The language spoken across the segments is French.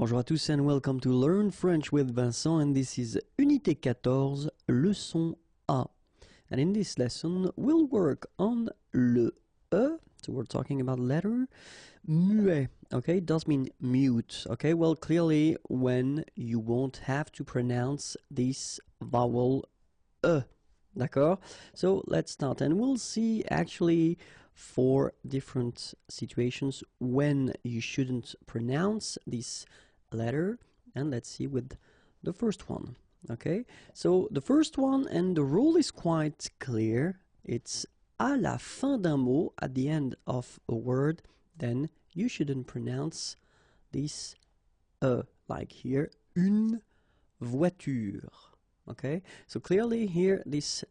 Bonjour à tous and welcome to Learn French with Vincent, and this is Unité 14, leçon A. And in this lesson, we'll work on le E, so we're talking about letter muet, okay? It does mean mute, okay? Well, clearly when you won't have to pronounce this vowel E, d'accord? So let's start, and we'll see actually 4 different situations when you shouldn't pronounce this letter, and let's see with the first one. Okay, so the first one, and the rule is quite clear, it's à la fin d'un mot, at the end of a word, then you shouldn't pronounce this like here, une voiture. Okay, so clearly here this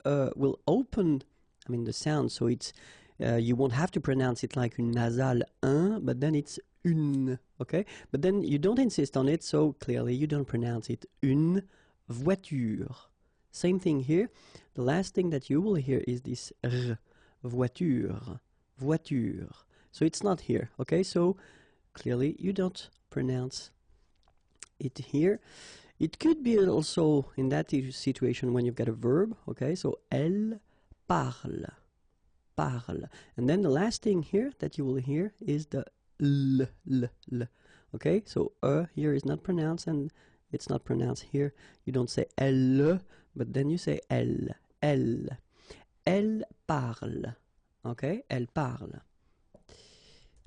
will open, I mean, the sound, so it's you won't have to pronounce it like une nasale un, but then it's une, okay? But then you don't insist on it, so clearly you don't pronounce it une voiture. Same thing here. The last thing that you will hear is this r, voiture, voiture. So it's not here, okay? So clearly you don't pronounce it here. It could be also in that situation when you've got a verb, okay? So elle parle, parle. And then the last thing here that you will hear is the l, okay? So here is not pronounced, and it's not pronounced here. You don't say elle, but then you say elle, elle. Elle parle, okay? Elle parle.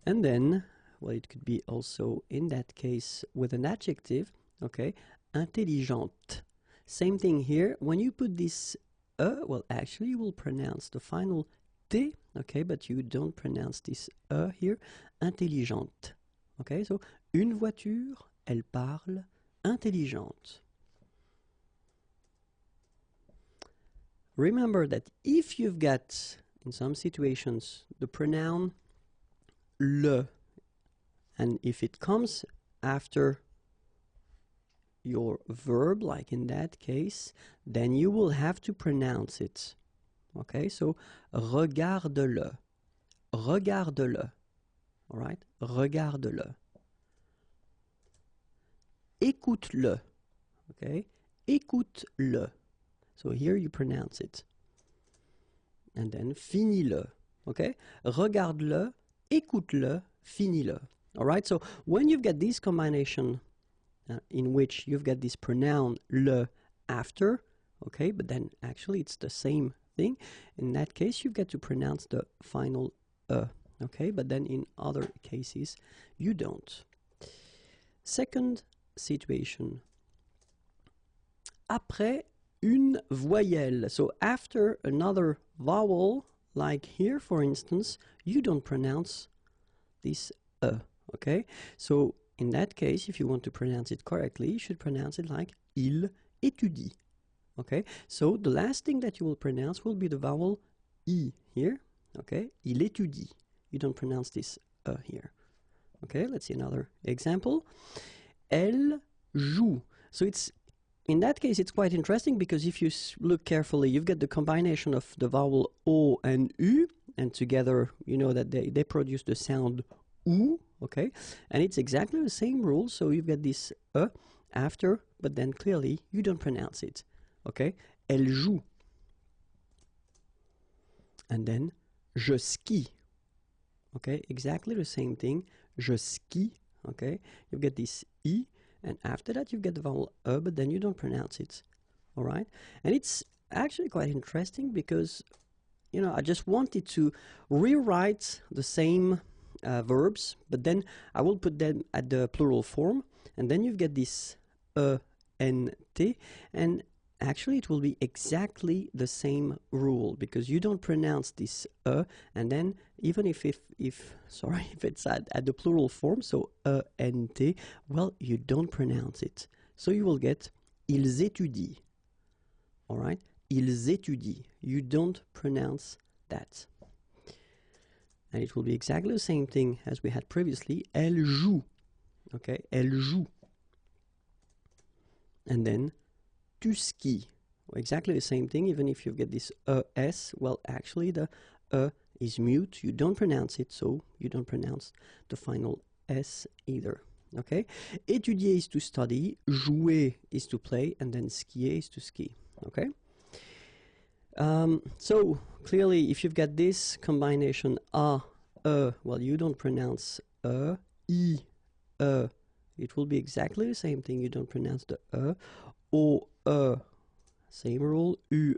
And then, well, it could be also in that case with an adjective, okay? Intelligente. Same thing here. When you put this well, actually you will pronounce the final T, okay, but you don't pronounce this here. Intelligente. Okay, so une voiture, elle parle, intelligente. Remember that if you've got, in some situations, the pronoun le, and if it comes after your verb, like in that case, then you will have to pronounce it. Okay, so regarde-le, regarde-le, all right, regarde-le. Écoute-le, okay, écoute-le. So here you pronounce it. And then finis-le, okay, regarde-le, écoute-le, finis-le. All right, so when you've got this combination in which you've got this pronoun le after, okay, but then actually it's the same thing. In that case, you've got to pronounce the final okay, but then in other cases, you don't. Second situation. Après une voyelle. So after another vowel, like here, for instance, you don't pronounce this okay? So in that case, if you want to pronounce it correctly, you should pronounce it like il étudie. Okay, so the last thing that you will pronounce will be the vowel I here. Okay, il étudie. You don't pronounce this here. Okay, let's see another example. Elle joue. So it's, in that case, it's quite interesting because if you look carefully, you've got the combination of the vowel O and U, and together, you know that they produce the sound OU, okay? And it's exactly the same rule, so you've got this after, but then clearly you don't pronounce it, okay? Elle joue. And then, je skie, okay? Exactly the same thing, je skie, okay? You've got this I, and after that you've got the vowel but then you don't pronounce it, all right? And it's actually quite interesting because, you know, I just wanted to rewrite the same verbs, but then I will put them at the plural form, and then you've got this N, T, and actually it will be exactly the same rule because you don't pronounce this and then even if it's at the plural form, so N, T, well, you don't pronounce it. So you will get ils étudient, all right? Ils étudient. You don't pronounce that. And it will be exactly the same thing as we had previously. Elle joue. Okay, elle joue. And then, tu skis. Exactly the same thing, even if you get this S. Well, actually, the is mute. You don't pronounce it, so you don't pronounce the final S either. Okay, étudier is to study, jouer is to play, and then skier is to ski. Okay. So clearly, if you've got this combination a, well, you don't pronounce I, it will be exactly the same thing. You don't pronounce the o, same rule, u,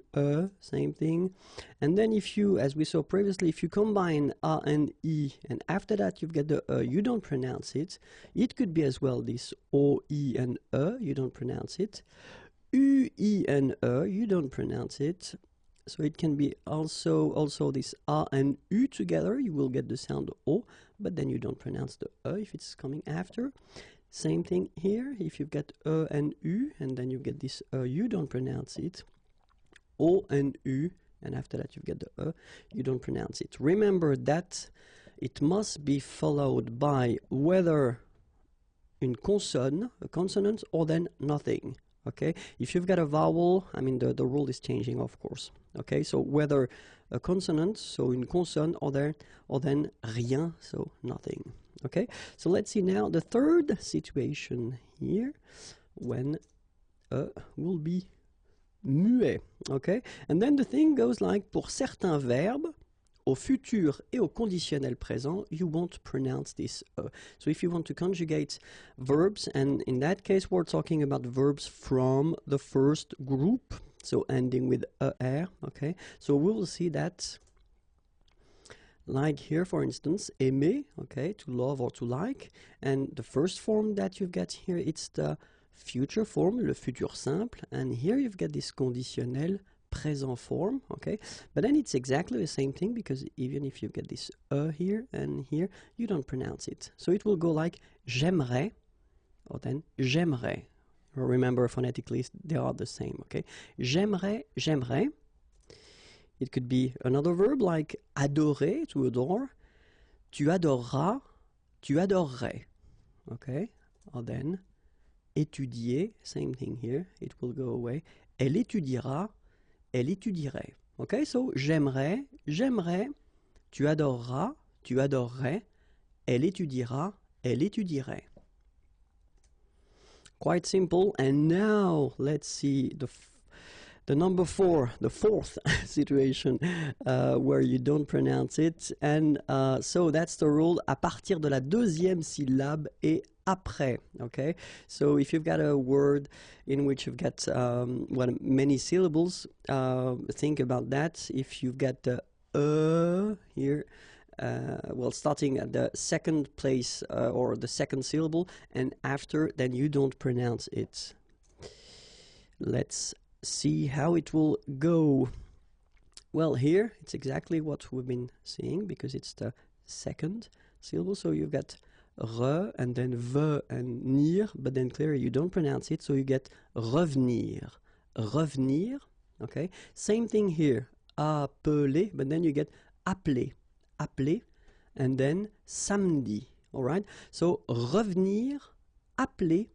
same thing. And then if you, as we saw previously, if you combine a and I, and after that you've got the you don't pronounce it. It could be as well this o, I, and you don't pronounce it. U, I, and you don't pronounce it. So it can be also this a and u together. You will get the sound o, but then you don't pronounce the if it's coming after. Same thing here. If you've got and u, and then you get this you don't pronounce it. O and u, and after that you get the you don't pronounce it. Remember that it must be followed by whether a consonant, or then nothing. Okay, if you've got a vowel, I mean the rule is changing, of course. Okay, so whether a consonant, so une consonne, or then rien, so nothing. Okay, so let's see now the third situation here when will be muet. Okay, and then the thing goes like, pour certains verbes, au futur et au conditionnel présent, you won't pronounce this So if you want to conjugate verbs, and in that case we're talking about verbs from the first group, so ending with er, okay? So we will see that, like here for instance, aimer, okay, to love or to like, and the first form that you've got here, it's the future form, le futur simple, and here you've got this conditionnel présent form, okay, but then it's exactly the same thing, because even if you get this here and here, you don't pronounce it. So it will go like j'aimerais, or then j'aimerais. Remember, phonetically they are the same, okay? J'aimerais, j'aimerais. It could be another verb like adorer, to adore. Tu adoreras, tu adorerais, okay? Or then étudier, same thing here, it will go away. Elle étudiera, elle étudierait. Okay, so j'aimerais, j'aimerais, tu adoreras, tu adorerais, elle étudiera, elle étudierait. Quite simple. And now let's see the number 4, the fourth situation where you don't pronounce it. And so that's the rule, à partir de la deuxième syllabe et après. Okay, so if you've got a word in which you've got many syllables, think about that. If you've got the here, well, starting at the second place or the second syllable and after, then you don't pronounce it. Let's see how it will go. Well, here it's exactly what we've been seeing, because it's the second syllable. So you've got re and then ve and nir, but then clearly you don't pronounce it, so you get revenir, revenir. Okay, same thing here, appeler, but then you get appeler, appeler, and then samedi. All right, so revenir, appeler,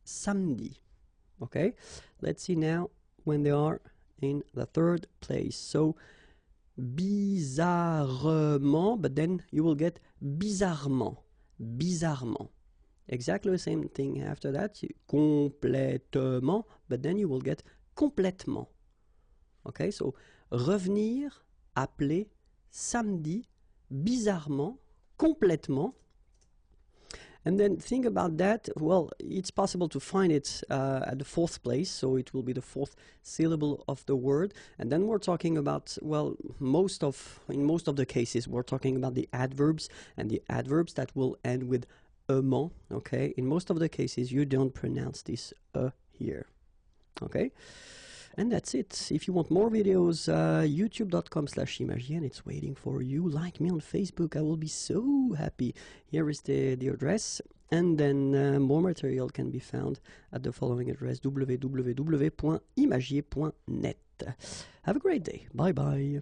samedi. Okay, let's see now when they are in the third place. So bizarrement, but then you will get bizarrement, bizarrement. Exactly the same thing after that, complètement, but then you will get complètement. Okay, so revenir, appeler, samedi, bizarrement, complètement. And then think about that. Well, it's possible to find it at the fourth place, so it will be the fourth syllable of the word. And then we're talking about, well, in most of the cases, we're talking about the adverbs, and the adverbs that will end with ement. Okay, in most of the cases, you don't pronounce this here. Okay, and that's it. If you want more videos, youtube.com/IMAGIERS, it's waiting for you. Like me on Facebook, I will be so happy. Here is the address, and then more material can be found at the following address, www.imagier.net. Have a great day. Bye bye.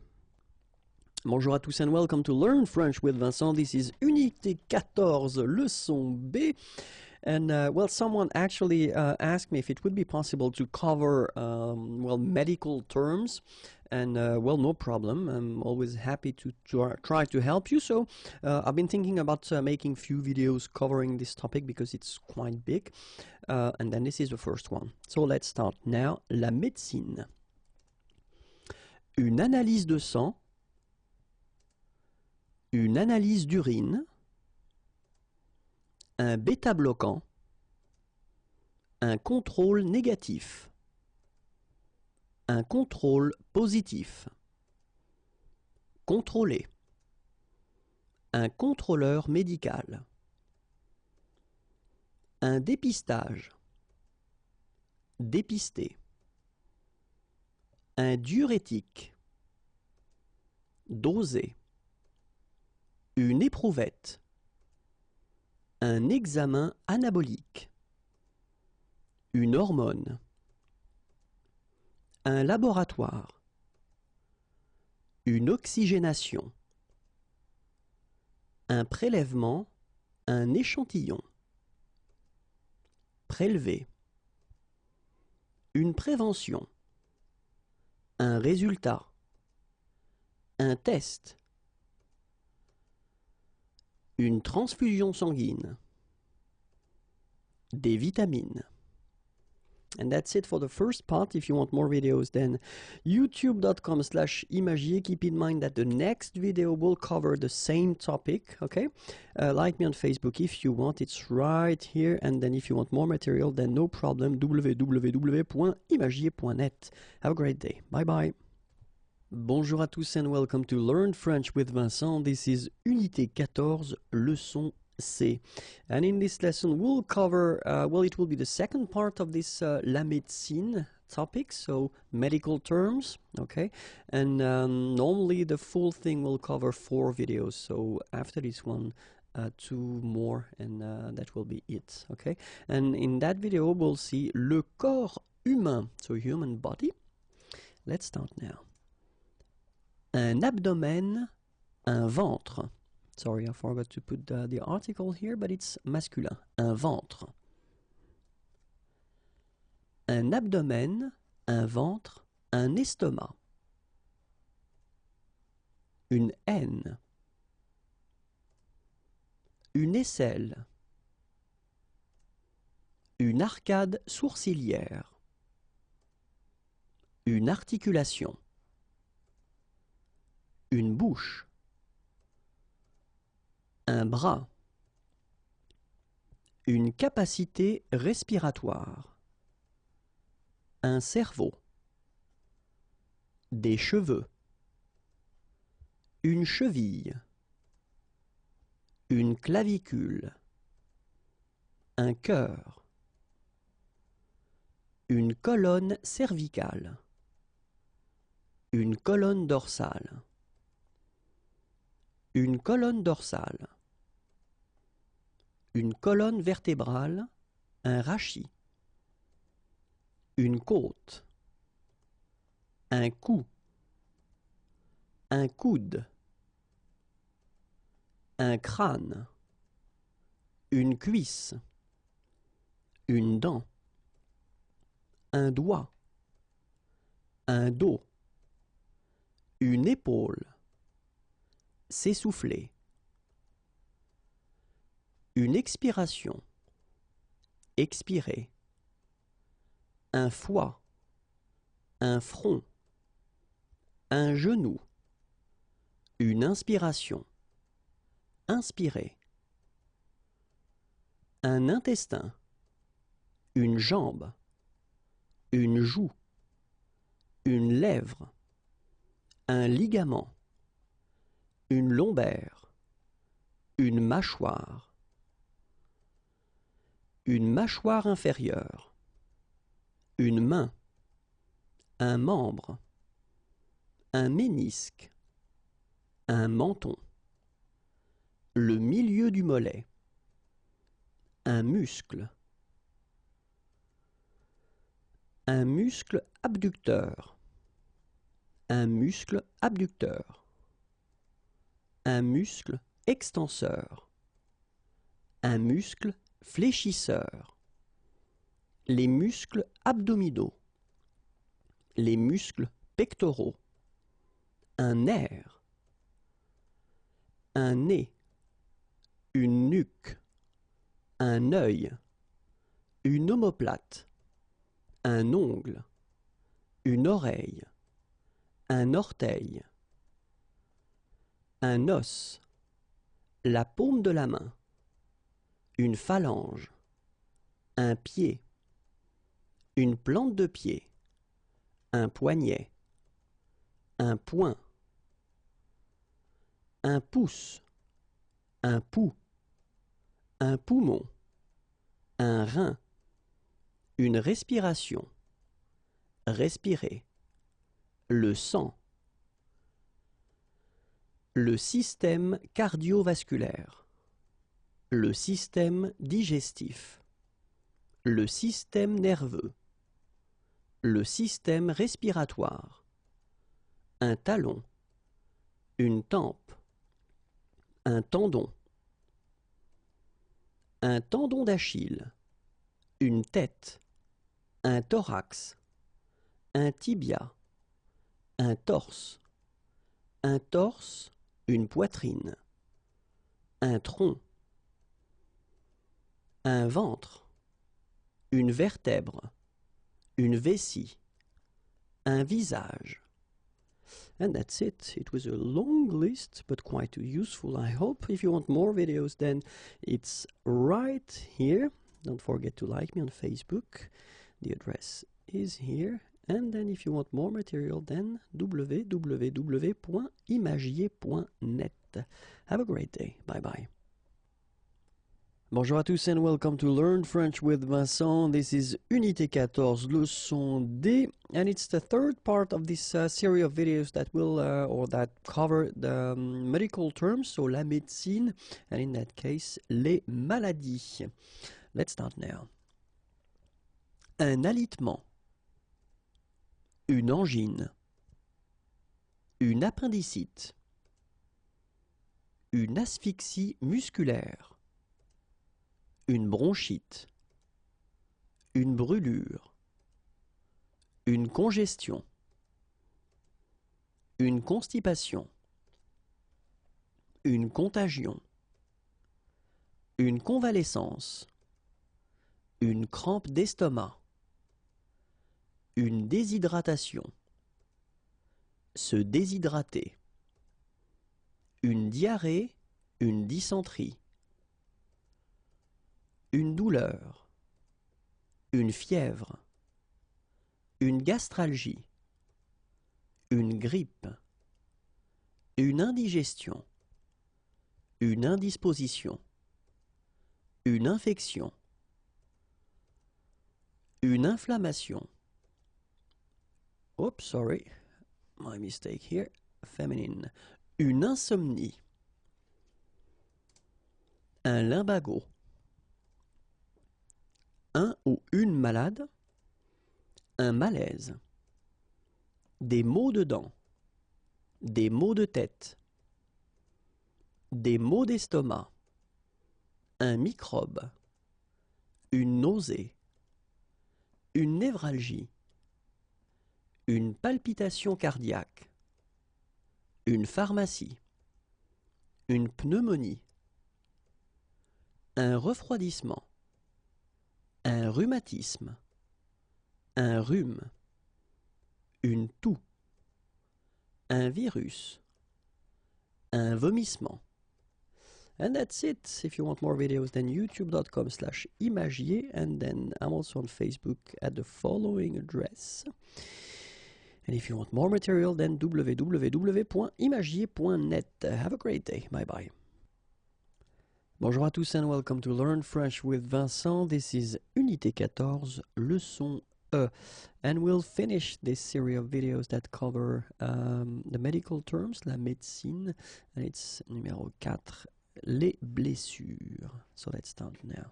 Bonjour à tous and welcome to Learn French with Vincent. This is Unité 14, leçon B. And, well, someone actually asked me if it would be possible to cover, well, medical terms. and well, no problem. I'm always happy to try to help you. So I've been thinking about making few videos covering this topic because it's quite big. And then this is the first one. So let's start now. La médecine. Une analyse de sang, une analyse d'urine, un bêta-bloquant, un contrôle négatif, un contrôle positif, contrôler, un contrôleur médical, un dépistage, dépister, un diurétique, doser, une éprouvette, un examen anabolique, une hormone, un laboratoire, une oxygénation, un prélèvement, un échantillon, prélever, une prévention, un résultat, un test, une transfusion sanguine, des vitamines. And that's it for the first part. If you want more videos, then youtube.com/imagier. Keep in mind that the next video will cover the same topic, okay? Like me on Facebook if you want, it's right here. And then if you want more material, then no problem, www.imagier.net. Have a great day. Bye bye. Bonjour à tous and welcome to Learn French with Vincent. This is Unité 14, leçon C. And in this lesson we'll cover, well, it will be the second part of this La Médecine topic, so medical terms, okay? And normally the full thing will cover 4 videos, so after this one, 2 more, and that will be it, okay? And in that video we'll see le corps humain, so human body. Let's start now. Un abdomen, un ventre. Sorry, I forgot to put the article here, but it's masculin. Un ventre. Un abdomen, un ventre, un estomac. Une haine. Une aisselle. Une arcade sourcilière. Une articulation. Une bouche. Un bras, une capacité respiratoire, un cerveau, des cheveux, une cheville, une clavicule, un cœur, une colonne cervicale, une colonne dorsale. Une colonne dorsale, une colonne vertébrale, un rachis, une côte, un cou, un coude, un crâne, une cuisse, une dent, un doigt, un dos, une épaule, s'essouffler, une expiration, expirer, un foie, un front, un genou, une inspiration, inspirer, un intestin, une jambe, une joue, une lèvre, un ligament, une lombaire, une mâchoire inférieure, une main, un membre, un ménisque, un menton, le milieu du mollet, un muscle abducteur, un muscle abducteur, un muscle extenseur, un muscle fléchisseur, les muscles abdominaux, les muscles pectoraux, un air, un nez, une nuque, un œil, une omoplate, un ongle, une oreille, un orteil, un os, la paume de la main, une phalange, un pied, une plante de pied, un poignet, un poing, un pouce, un pouls, un poumon, un rein, une respiration, respirer, le sang, le système cardiovasculaire, le système digestif, le système nerveux, le système respiratoire, un talon, une tempe, un tendon d'Achille, une tête, un thorax, un tibia, un torse, une poitrine, un tronc, un ventre, une vertèbre, une vessie, un visage. And that's it. It was a long list, but quite useful, I hope. If you want more videos, then it's right here. Don't forget to like me on Facebook. The address is here. And then if you want more material, then www.imagiers.net. Have a great day. Bye-bye. Bonjour à tous and welcome to Learn French with Vincent. This is Unité 14, leçon D, and it's the third part of this series of videos that will or that cover the medical terms, so la médecine, and in that case, les maladies. Let's start now. Un alitement, une angine, une appendicite, une asphyxie musculaire, une bronchite, une brûlure, une congestion, une constipation, une contagion, une convalescence, une crampe d'estomac, une déshydratation, se déshydrater, une diarrhée, une dysenterie, une douleur, une fièvre, une gastralgie, une grippe, une indigestion, une indisposition, une infection, une inflammation. Oops, sorry, my mistake here, féminine. Une insomnie, un lumbago, un ou une malade, un malaise, des maux de dents, des maux de tête, des maux d'estomac, un microbe, une nausée, une névralgie, une palpitation cardiaque, une pharmacie, une pneumonie, un refroidissement, un rhumatisme, un rhume, une toux, un virus, un vomissement. And that's it. If you want more videos, then youtube.com/imagier, and then I'm also on Facebook at the following address. And if you want more material, then www.imagier.net. Have a great day. Bye-bye. Bonjour à tous and welcome to Learn French with Vincent. This is Unité 14, leçon E. And we'll finish this series of videos that cover the medical terms, la médecine. And it's numéro 4, les blessures. So let's start now.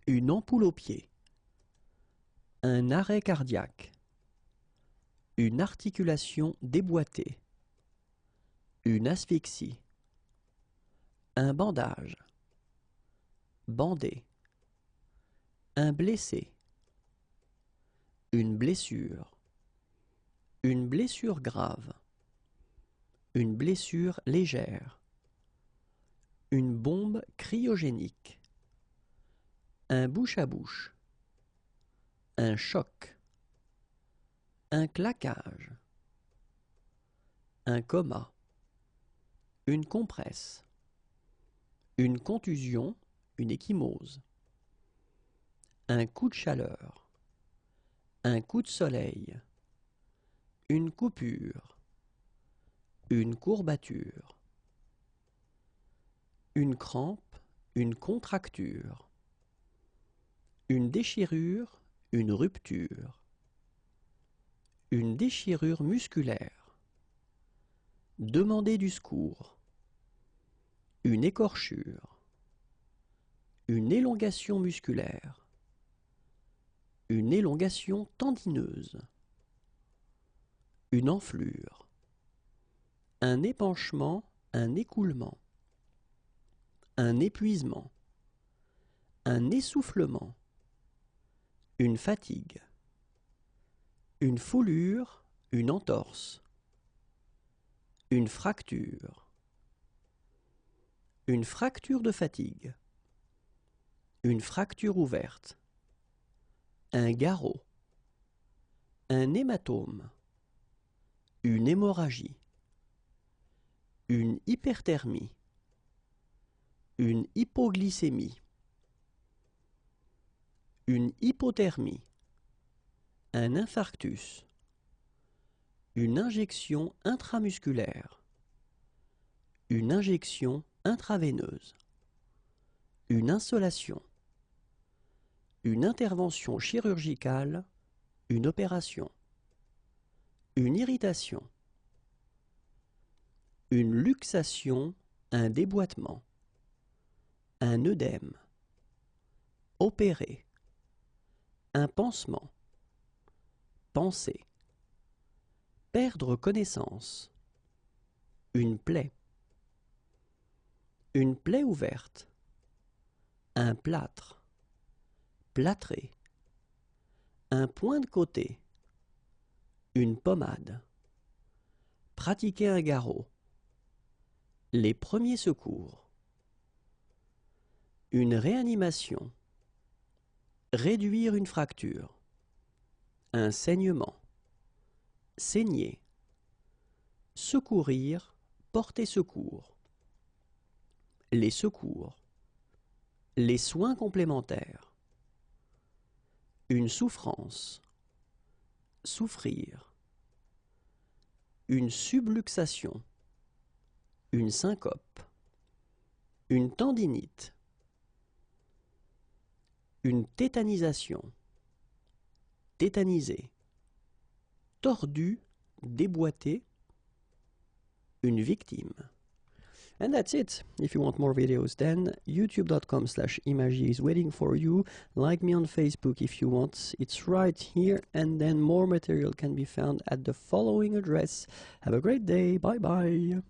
Une ampoule au pied. Un arrêt cardiaque. Une articulation déboîtée. Une asphyxie. Un bandage. Bandé. Un blessé. Une blessure. Une blessure grave. Une blessure légère. Une bombe cryogénique. Un bouche à bouche. Un choc. Un claquage. Un coma. Une compresse. Une contusion, une ecchymose. Un coup de chaleur. Un coup de soleil. Une coupure. Une courbature. Une crampe, une contracture. Une déchirure, une rupture. Une déchirure musculaire. Demander du secours. Une écorchure. Une élongation musculaire. Une élongation tendineuse. Une enflure. Un épanchement, un écoulement. Un épuisement. Un essoufflement. Une fatigue. Une foulure, une entorse. Une fracture. Une fracture de fatigue. Une fracture ouverte. Un garrot. Un hématome. Une hémorragie. Une hyperthermie. Une hypoglycémie. Une hypothermie. Un infarctus. Une injection intramusculaire. Une injection intraveineuse. Une insolation. Une intervention chirurgicale. Une opération. Une irritation. Une luxation, un déboîtement. Un œdème. Opérer. Un pansement. Penser. Perdre connaissance. Une plaie. Une plaie ouverte. Un plâtre. Plâtrer. Un point de côté. Une pommade. Pratiquer un garrot. Les premiers secours. Une réanimation. Réduire une fracture. Un saignement. Saigner. Secourir, porter secours. Les secours. Les soins complémentaires. Une souffrance. Souffrir. Une subluxation. Une syncope. Une tendinite. Une tétanisation. Tétaniser. Tordu, déboîté. Une victime. And that's it. If you want more videos, then youtube.com/imagiers is waiting for you. Like me on Facebook if you want. It's right here. And then more material can be found at the following address. Have a great day. Bye bye.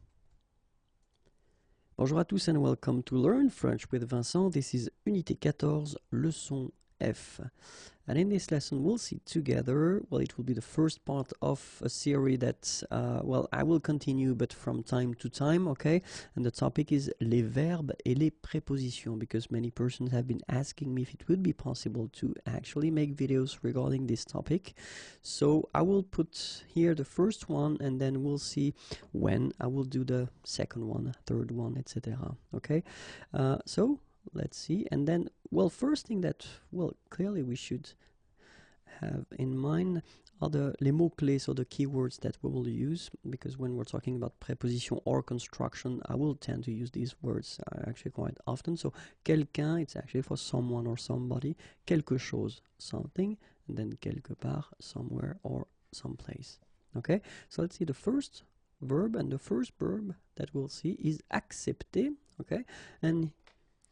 Bonjour à tous and welcome to Learn French with Vincent. This is Unité 14, leçon F. And in this lesson we'll see together, well, it will be the first part of a series that, well, I will continue but from time to time, okay? And the topic is les verbes et les prépositions, because many persons have been asking me if it would be possible to actually make videos regarding this topic. So I will put here the first one and then we'll see when I will do the second one, third one, etc. Okay? So let's see. And then, well, first thing that, well, clearly we should have in mind are les mots-clés, so the keywords that we will use, because when we're talking about preposition or construction, I will tend to use these words actually quite often. So, quelqu'un, it's actually for someone or somebody. Quelque chose, something. And then quelque part, somewhere or someplace. Okay? So let's see the first verb, and the first verb that we'll see is accepter. Okay? And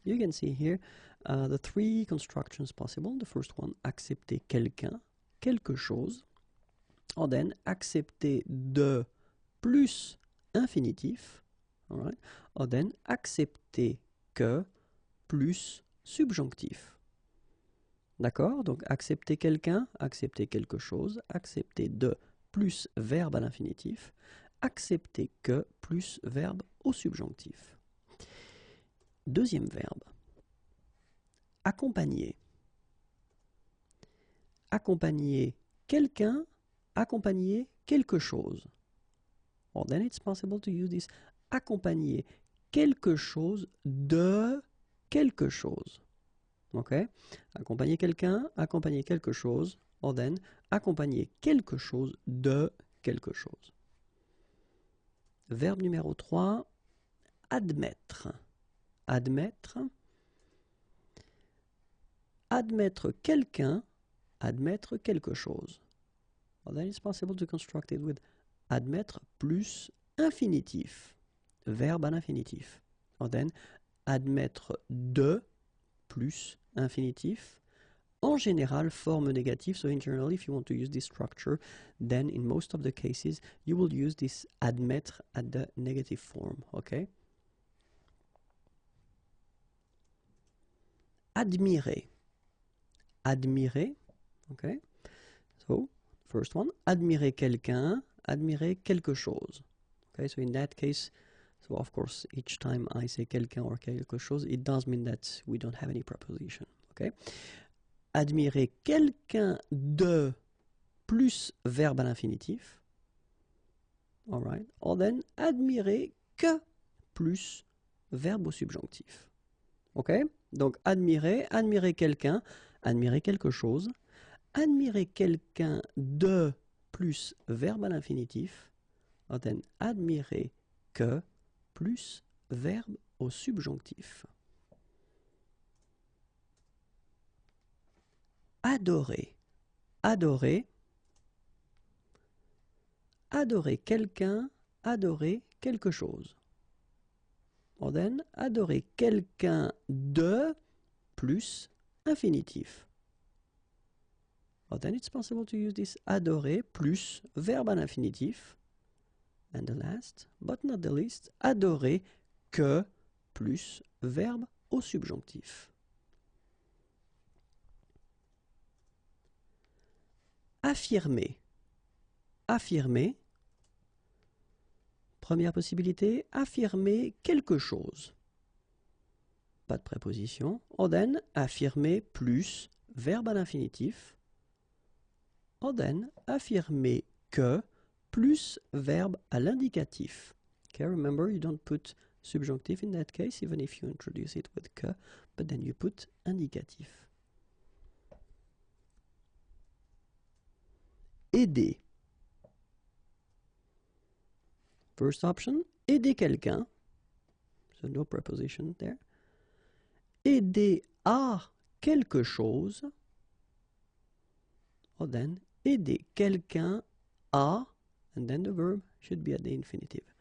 you can see here the three constructions possible. The first one, accepter quelqu'un, quelque chose. Or then, accepter de plus infinitif. All right? Or then, accepter que plus subjonctif. D'accord? Donc, accepter quelqu'un, accepter quelque chose, accepter de plus verbe à l'infinitif. Accepter que plus verbe au subjonctif. Deuxième verbe. Accompagner. Accompagner quelqu'un, accompagner quelque chose. Or then it's possible to use this accompagner quelque chose de quelque chose. Ok? Accompagner quelqu'un, accompagner quelque chose. Or then accompagner quelque chose de quelque chose. Verbe numéro 3, admettre. Admettre. Admettre quelqu'un, admettre quelque chose. Well, then it's possible to construct it with admettre plus infinitif. Verbe à l'infinitif. Or then admettre de plus infinitif. En général, forme négative. So in general, if you want to use this structure, then in most of the cases, you will use this admettre at the negative form. Okay? Admirer. Admirer. Okay? So, first one, admirer quelqu'un, admirer quelque chose. Okay, so in that case, so of course, each time I say quelqu'un or quelque chose, it does mean that we don't have any preposition. Okay? Admirer quelqu'un de plus verbe à l'infinitif. All right. Or then, admirer que plus verbe au subjonctif. Ok? Donc, admirer, admirer quelqu'un, admirer quelque chose. Admirer quelqu'un de plus verbe à l'infinitif. Or then, admirer que plus verbe au subjonctif. Adorer. Adorer. Adorer quelqu'un, adorer quelque chose. Or then, adorer quelqu'un de plus infinitif. Or then it's possible to use this adorer plus verbe à l'infinitif. And the last, but not the least, adorer que plus verbe au subjonctif. Affirmer. Affirmer. Première possibilité, affirmer quelque chose. Pas de préposition. Or then, affirmer plus verbe à l'infinitif. Or then, affirmer que plus verbe à l'indicatif. Okay, remember, you don't put subjunctive in that case, even if you introduce it with que, but then you put indicatif. Aider. First option, aider quelqu'un. So no preposition there. Aider à quelque chose. Or then, aider quelqu'un à, and then the verb should be at the infinitive.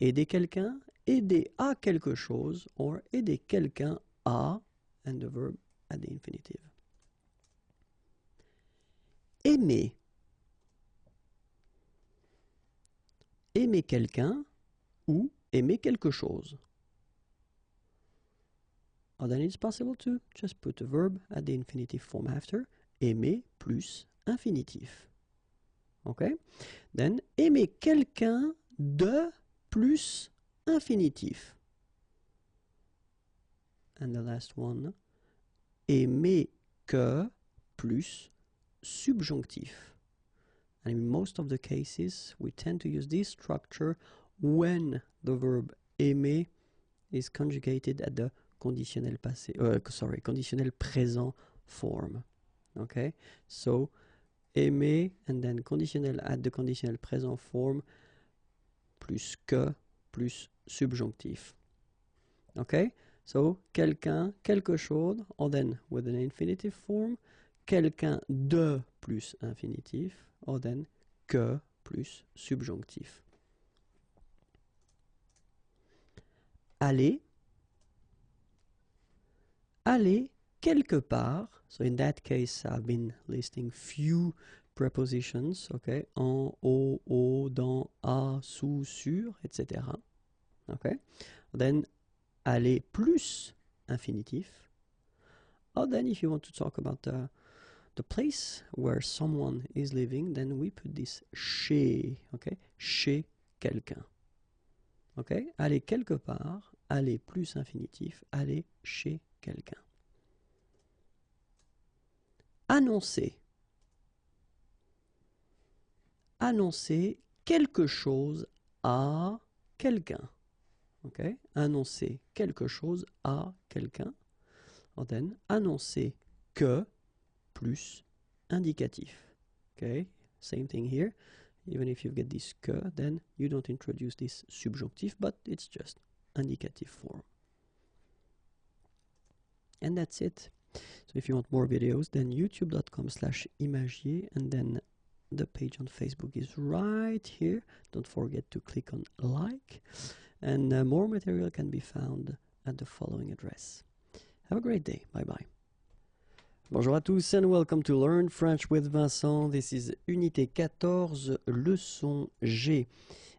Aider quelqu'un, aider à quelque chose, or aider quelqu'un à, and the verb at the infinitive. Aimer. Aimer quelqu'un ou aimer quelque chose. Or then it's possible to just put a verb at the infinitive form after. Aimer plus infinitif. Okay? Then aimer quelqu'un de plus infinitif. And the last one, aimer que plus subjonctif. And in most of the cases, we tend to use this structure when the verb aimer is conjugated at the conditionnel passé, conditionnel présent form. Okay? So, aimer and then conditionnel at the conditionnel présent form plus que plus subjonctif. Okay? So, quelqu'un, quelque chose, or then with an infinitive form, quelqu'un de plus infinitif, or then que plus subjonctif. Aller. Aller quelque part. So in that case, I've been listing few prepositions, okay? En, au, dans, à, sous, sur, etc. Okay? Then, aller plus infinitif. Or then, if you want to talk about the the place where someone is living, then we put this chez, okay? Chez quelqu'un. Okay? Aller quelque part, aller plus infinitif, aller chez quelqu'un. Annoncer. Annoncer quelque chose à quelqu'un. Okay? Annoncer quelque chose à quelqu'un. And then, annoncer que plus indicatif. Okay? Same thing here. Even if you get this que, then you don't introduce this subjunctive, but it's just indicative form. And that's it. So if you want more videos, then youtube.com/imagier, and then the page on Facebook is right here. Don't forget to click on like, and more material can be found at the following address. Have a great day. Bye bye. Bonjour à tous and welcome to Learn French with Vincent. This is Unité 14, leçon G.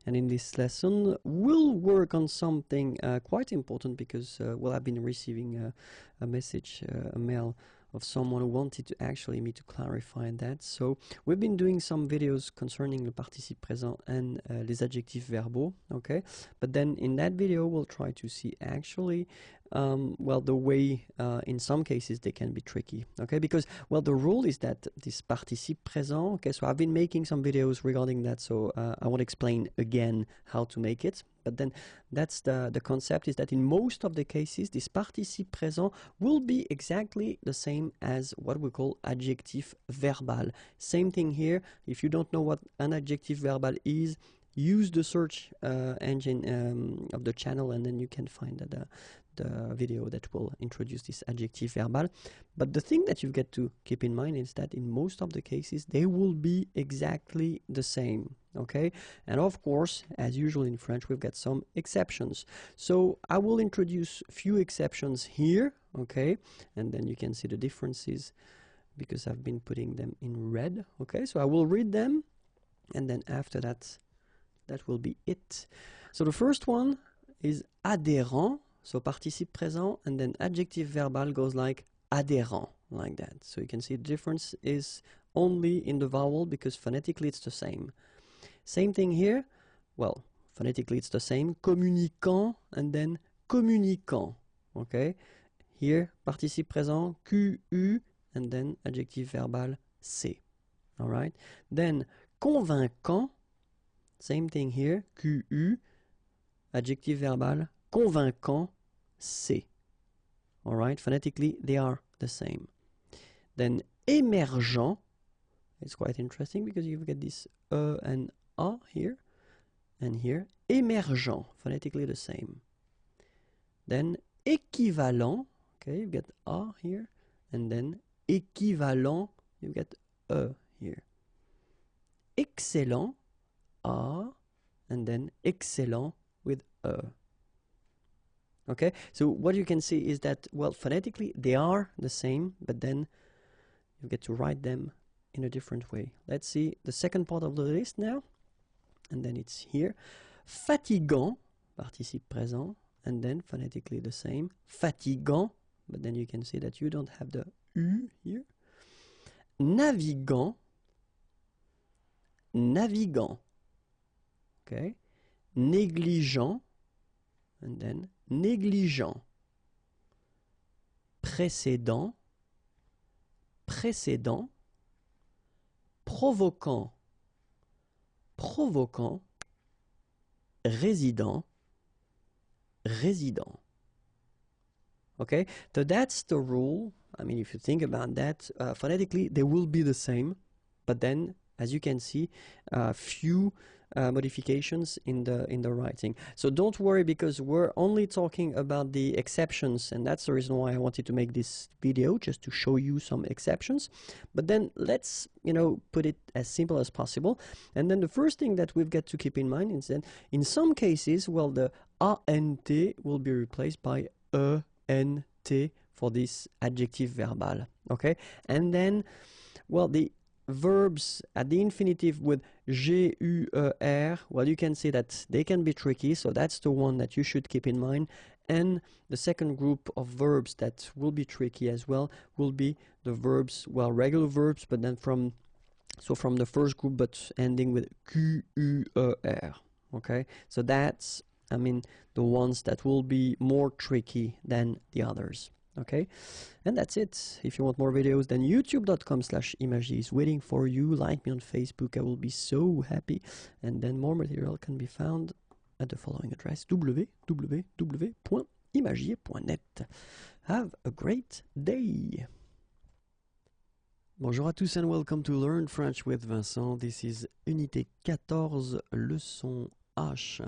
And in this lesson, we'll work on something quite important because, well, I've been receiving a message, a mail of someone who wanted to actually me to clarify that. So we've been doing some videos concerning le participe présent and les adjectifs verbaux, okay? But then in that video, we'll try to see actually, well, the way in some cases they can be tricky, okay? Because, well, the rule is that this participe présent, okay? So I've been making some videos regarding that, so I won't explain again how to make it. But then that's the concept, is that in most of the cases, this participe présent will be exactly the same as what we call adjectif verbal. Same thing here. If you don't know what an adjectif verbal is, use the search engine of the channel, and then you can find the video that will introduce this adjectif verbal. But the thing that you've got to keep in mind is that in most of the cases, they will be exactly the same. Okay, and of course, as usual in French, we've got some exceptions. So I will introduce a few exceptions here, okay, and then you can see the differences because I've been putting them in red. Okay, so I will read them, and then after that, that will be it. So the first one is adhérent, so participe présent, and then adjective verbal goes like adhérent, like that. So you can see the difference is only in the vowel because phonetically it's the same. Same thing here. Well, phonetically it's the same. Communicant and then communicant. Okay. Here, participe présent, QU, and then adjectif verbal, C. All right. Then convaincant. Same thing here. QU, adjectif verbal, convaincant, C. All right. Phonetically, they are the same. Then émergent. It's quite interesting because you've got this and A here and here. Émergent, phonetically the same. Then équivalent, okay, you've got A here, and then équivalent, you've got E here. Excellent, A, and then excellent with E. Okay, so what you can see is that, well, phonetically they are the same, but then you get to write them in a different way. Let's see the second part of the list now. And then it's here. Fatigant, participe présent, and then phonetically the same. Fatigant, but then you can see that you don't have the U here. Navigant, navigant, okay. Négligent, and then négligent. Précédent, précédent. Provoquant, provoquant. Résident, résident. Okay, so that's the rule. I mean, if you think about that, phonetically they will be the same, but then, as you can see, few modifications in the writing. So don't worry, because we're only talking about the exceptions, and that's the reason why I wanted to make this video, just to show you some exceptions. But then let's, you know, put it as simple as possible. And then the first thing that we've got to keep in mind is that in some cases, well, the ANT will be replaced by ENT for this adjective verbal. Okay, and then, well, the verbs at the infinitive with GUER, well, you can see that they can be tricky, so that's the one that you should keep in mind. And the second group of verbs that will be tricky as well will be the verbs, well, regular verbs, but then from the first group, but ending with QUER. Okay, so that's, I mean, the ones that will be more tricky than the others. Okay, and that's it. If you want more videos, then youtube.com/IMAGIERS is waiting for you. Like me on Facebook, I will be so happy. And then more material can be found at the following address: www.imagier.net. Have a great day. Bonjour à tous and welcome to Learn French with Vincent. This is Unité 14, leçon H.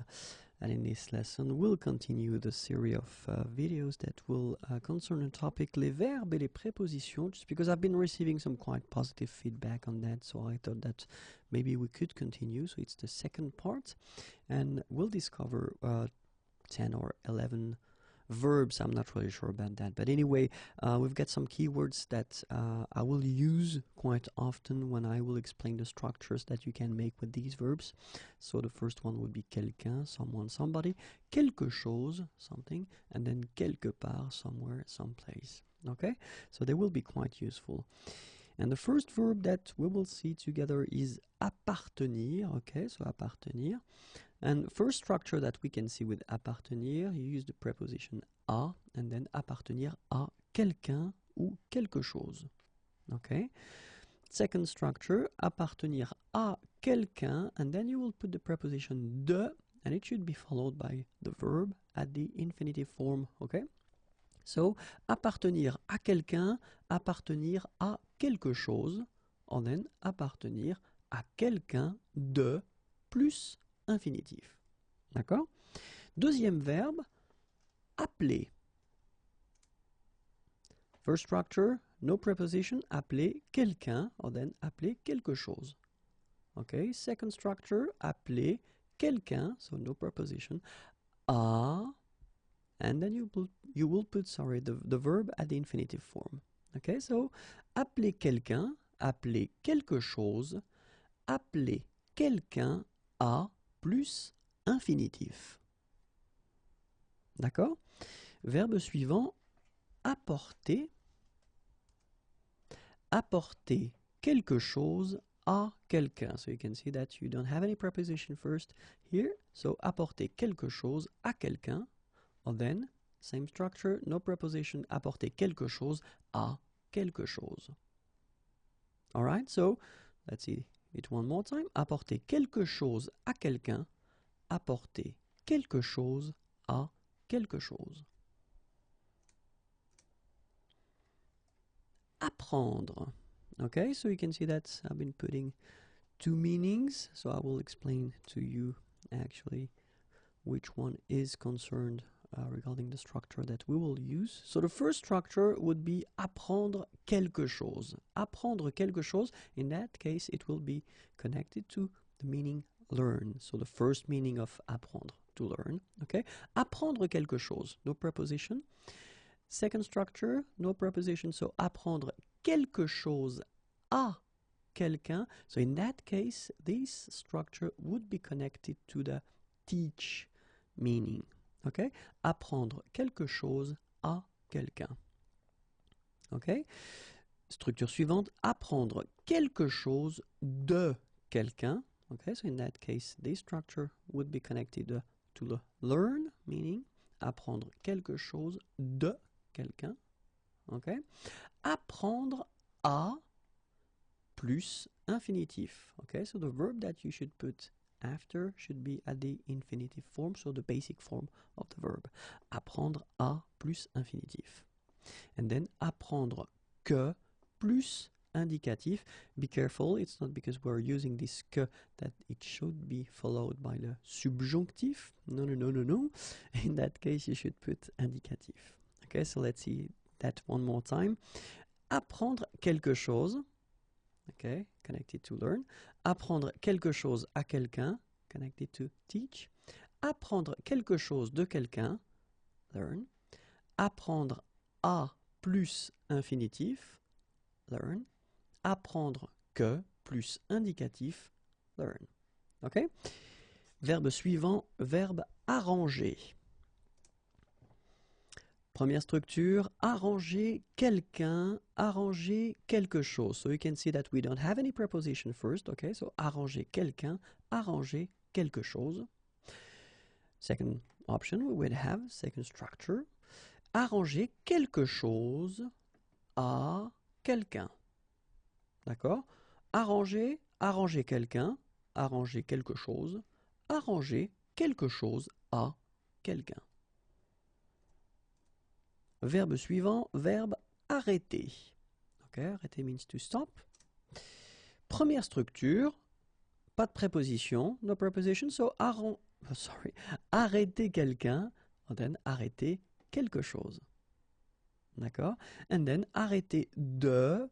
And in this lesson, we'll continue the series of videos that will concern the topic les verbes et les prépositions, just because I've been receiving some quite positive feedback on that, so I thought that maybe we could continue. So it's the second part, and we'll discover 10 or 11 verbs. I'm not really sure about that, but anyway, we've got some keywords that I will use quite often when I will explain the structures that you can make with these verbs. So the first one would be quelqu'un, someone, somebody, quelque chose, something, and then quelque part, somewhere, someplace. Okay, so they will be quite useful. And the first verb that we will see together is appartenir. Okay, so appartenir. And first structure that we can see with appartenir, you use the preposition à, and then appartenir à quelqu'un ou quelque chose. Okay. Second structure, appartenir à quelqu'un, and then you will put the preposition de, and it should be followed by the verb at the infinitive form. Okay. So appartenir à quelqu'un, appartenir à quelque chose, and then appartenir à quelqu'un de plus infinitif. D'accord? Deuxième verbe, appeler. First structure, no preposition, appeler quelqu'un, or then appeler quelque chose. Okay, second structure, appeler quelqu'un, so no preposition, à, and then you will put the verb at the infinitive form. Okay, so appeler quelqu'un, appeler quelque chose, appeler quelqu'un à plus infinitif. D'accord? Verbe suivant, apporter. Apporter quelque chose à quelqu'un. So you can see that you don't have any preposition first here. So apporter quelque chose à quelqu'un. Or then, same structure, no preposition, apporter quelque chose à quelque chose. Alright, so let's see it one more time. Apporter quelque chose à quelqu'un. Apporter quelque chose à quelque chose. Apprendre. Okay, so you can see that I've been putting two meanings. So I will explain to you actually which one is concerned regarding the structure that we will use. So the first structure would be apprendre quelque chose. Apprendre quelque chose, in that case it will be connected to the meaning learn. So the first meaning of apprendre, to learn. Okay, apprendre quelque chose, no preposition. Second structure, no preposition, so apprendre quelque chose à quelqu'un. So in that case, this structure would be connected to the teach meaning. Okay, apprendre quelque chose à quelqu'un. Okay, structure suivante, apprendre quelque chose de quelqu'un. Okay, so in that case, this structure would be connected to the learn meaning. Apprendre quelque chose de quelqu'un. Okay, apprendre à plus infinitif. Okay, so the verb that you should put after should be at the infinitive form, so the basic form of the verb. Apprendre à plus infinitif. And then apprendre que plus indicatif. Be careful, it's not because we're using this que that it should be followed by the subjonctif. No, no, no, no, no. In that case, you should put indicatif. Okay, so let's see that one more time. Apprendre quelque chose. Okay, connected to learn. Apprendre quelque chose à quelqu'un, connected to teach. Apprendre quelque chose de quelqu'un, learn. Apprendre à plus infinitif, learn. Apprendre que plus indicatif, learn. Okay? Verbe suivant, verbe arranger. Première structure, arranger quelqu'un, arranger quelque chose. So you can see that we don't have any preposition first, okay? So arranger quelqu'un, arranger quelque chose. Second option, we would have, second structure, arranger quelque chose à quelqu'un. D'accord? Arranger, arranger quelqu'un, arranger quelque chose, arranger quelque chose à quelqu'un. Verbe suivant, verbe arrêter. Okay, arrêter means to stop. Première structure, pas de préposition, no preposition, so arrêter quelqu'un, and then arrêter quelque chose. D'accord? And then arrêter de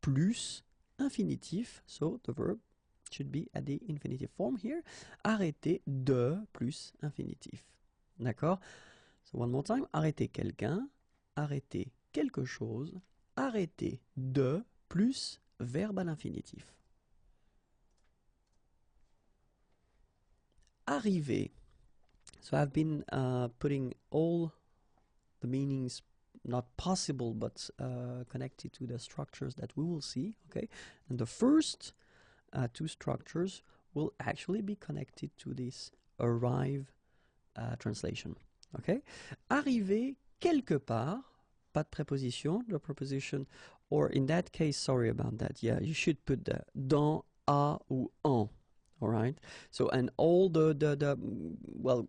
plus infinitif, so the verb should be at the infinitive form here. Arrêter de plus infinitif. D'accord? So one more time, arrêter quelqu'un, arrêter quelque chose, arrêter de plus verbe à l'infinitif. Arriver. So I've been putting all the meanings not possible but connected to the structures that we will see, okay? And the first two structures will actually be connected to this arrive translation, okay? Arriver quelque part, pas de préposition, the preposition, or in that case, sorry about that, yeah, you should put the dans, à ou en, all right? So, and all the well,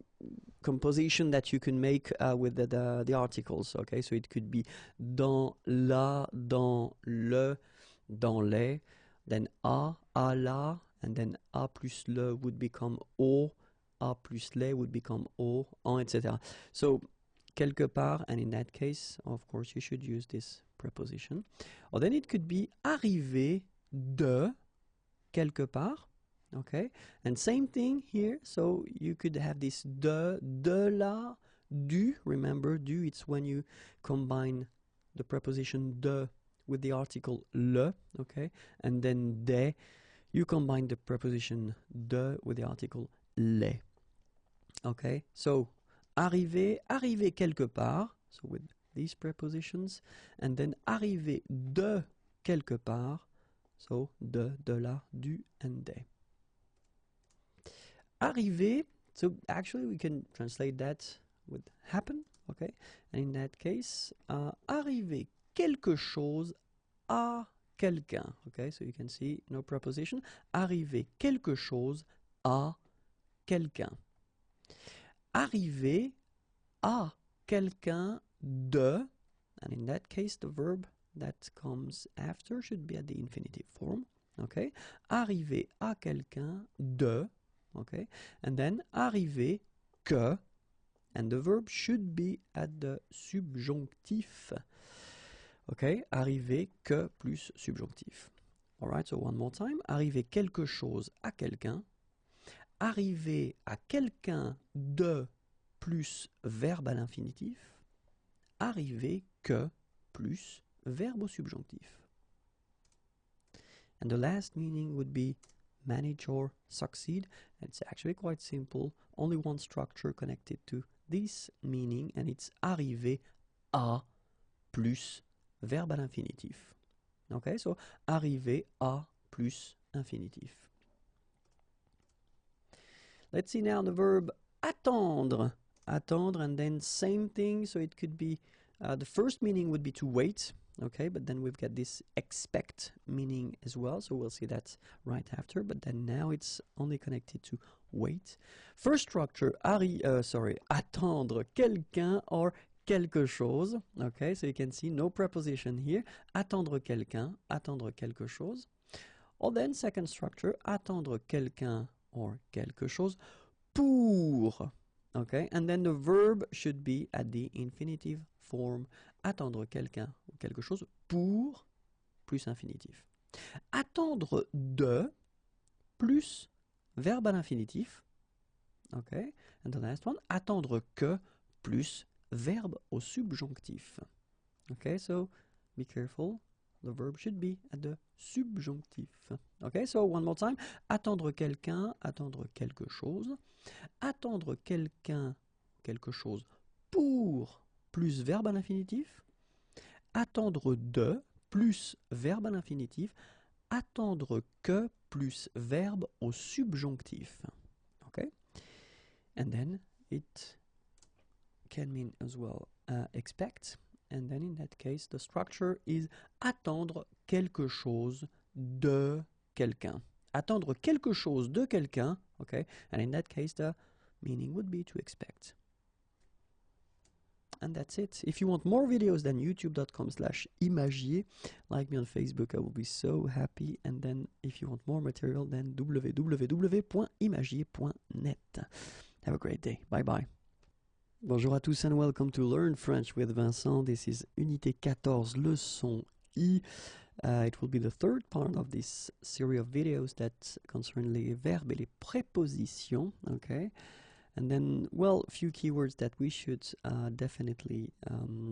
composition that you can make with the articles, okay? So it could be dans, la, dans, le, dans les, then à la, and then à plus le would become au, à plus les would become au, en, etc. So, quelque part, and in that case, of course, you should use this preposition. Or then it could be arriver de quelque part, okay? And same thing here, so you could have this de la, du. Remember, du, it's when you combine the preposition de with the article le, okay? And then de, you combine the preposition de with the article les, okay? So, arriver, arriver quelque part, so with these prepositions, and then arriver de quelque part, so de la, du, and de. Arriver, so actually we can translate that with happen, okay? And in that case, arriver quelque chose à quelqu'un, okay? So you can see no preposition. Arriver quelque chose à quelqu'un. Arriver à quelqu'un de, and in that case the verb that comes after should be at the infinitive form, okay? Arriver à quelqu'un de, okay? And then arriver que, and the verb should be at the subjonctif, okay? Arriver que plus subjonctif. Alright, so one more time. Arriver quelque chose à quelqu'un. Arriver à quelqu'un de plus verbe à l'infinitif. Arriver que plus verbe au subjonctif. And the last meaning would be manage or succeed. It's actually quite simple. Only one structure connected to this meaning, and it's arriver à plus verbe à l'infinitif. Okay, so arriver à plus infinitif. Let's see now the verb attendre. Attendre, and then same thing, so it could be, the first meaning would be to wait, okay, but then we've got this expect meaning as well, so we'll see that right after, but then now it's only connected to wait. First structure, attendre quelqu'un or quelque chose, okay, so you can see no preposition here, attendre quelqu'un, attendre quelque chose. Or then second structure, attendre quelqu'un or quelque chose pour, okay, and then the verb should be at the infinitive form, attendre quelqu'un ou quelque chose pour plus infinitif. Attendre de plus verbe à l'infinitif, okay, and the last one, attendre que plus verbe au subjonctif. Okay, so be careful. The verb should be at the subjonctif. Okay, so one more time. Attendre quelqu'un, attendre quelque chose. Attendre quelqu'un, quelque chose pour plus verbe à l'infinitif. Attendre de plus verbe à l'infinitif. Attendre que plus verbe au subjonctif. Okay? And then it can mean as well expect. And then in that case, the structure is attendre quelque chose de quelqu'un. Attendre quelque chose de quelqu'un, okay? And in that case, the meaning would be to expect. And that's it. If you want more videos, then youtube.com/imagier. Like me on Facebook, I will be so happy. And then if you want more material, then www.imagier.net. Have a great day. Bye bye. Bonjour à tous and welcome to Learn French with Vincent. This is Unité 14, leçon I. It will be the third part of this series of videos that concern les verbes et les prépositions. Okay. And then, well, a few keywords that we should definitely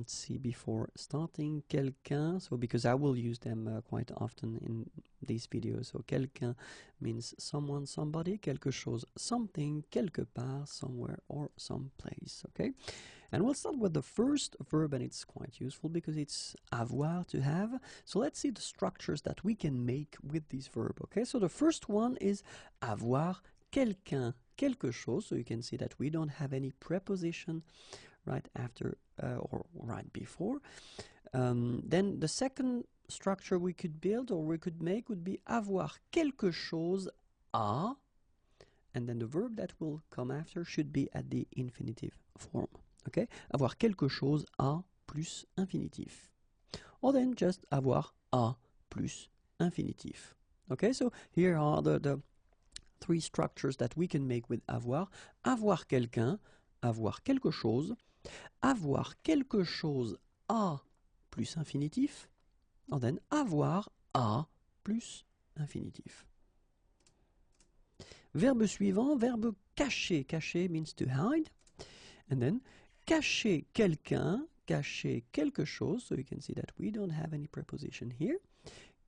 see before starting. Quelqu'un, so because I will use them quite often in these videos. So quelqu'un means someone, somebody, quelque chose, something, quelque part, somewhere, or someplace. Okay, and we'll start with the first verb, and it's quite useful because it's avoir, to have. So let's see the structures that we can make with this verb. Okay, so the first one is avoir quelqu'un. Quelque chose, so you can see that we don't have any preposition right after or right before. Then the second structure we could build or we could make would be avoir quelque chose à, and then the verb that will come after should be at the infinitive form. Okay, avoir quelque chose à plus infinitif, or then just avoir à plus infinitif. Okay, so here are the three structures that we can make with avoir. Avoir quelqu'un, avoir quelque chose, avoir quelque chose à plus infinitif, and then avoir à plus infinitif. Verbe suivant, verbe cacher. Cacher means to hide. And then cacher quelqu'un, cacher quelque chose, so you can see that we don't have any preposition here.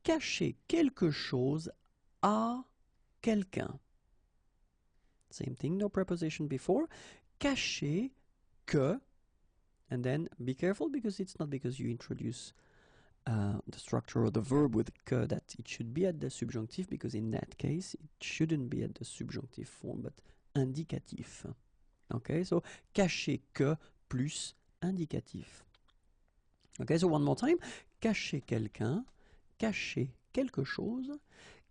Cacher quelque chose à quelqu'un. Same thing, no preposition before. Cacher que, and then be careful because it's not because you introduce the structure of the verb with que that it should be at the subjunctive, because in that case it shouldn't be at the subjunctive form but indicatif. Okay, so cacher que plus indicatif. Okay, so one more time. Cacher quelqu'un, cacher quelque chose,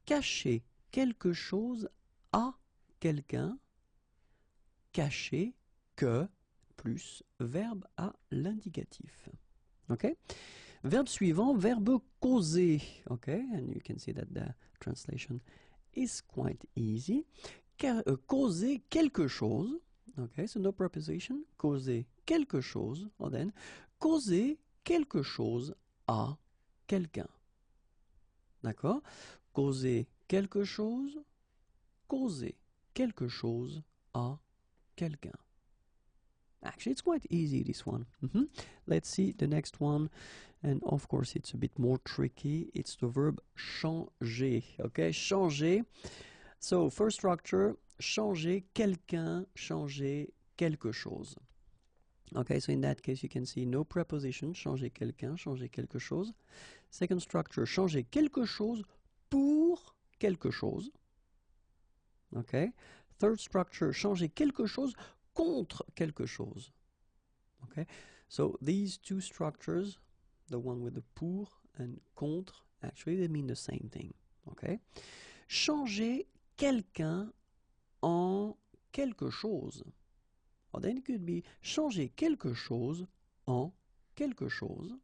cacher quelque chose à quelqu'un, cacher que plus verbe à l'indicatif. Okay? Verbe suivant, verbe causer. Okay, and you can see that the translation is quite easy. Causer quelque chose. Okay, so no preposition. Causer quelque chose. Or then causer quelque chose à quelqu'un. D'accord? Causer quelque chose. Causer quelque chose à quelqu'un. Actually, it's quite easy, this one. Let's see the next one. And of course, it's a bit more tricky. It's the verb changer. Okay, changer. So, first structure, changer quelqu'un, changer quelque chose. Okay, so in that case, you can see no preposition, changer quelqu'un, changer quelque chose. Second structure, changer quelque chose pour quelque chose. Okay. Third structure, changer quelque chose contre quelque chose. Okay. So these two structures, the one with the pour and contre, actually they mean the same thing. Okay. Changer quelqu'un en quelque chose. Or then it could be changer quelque chose en quelque chose.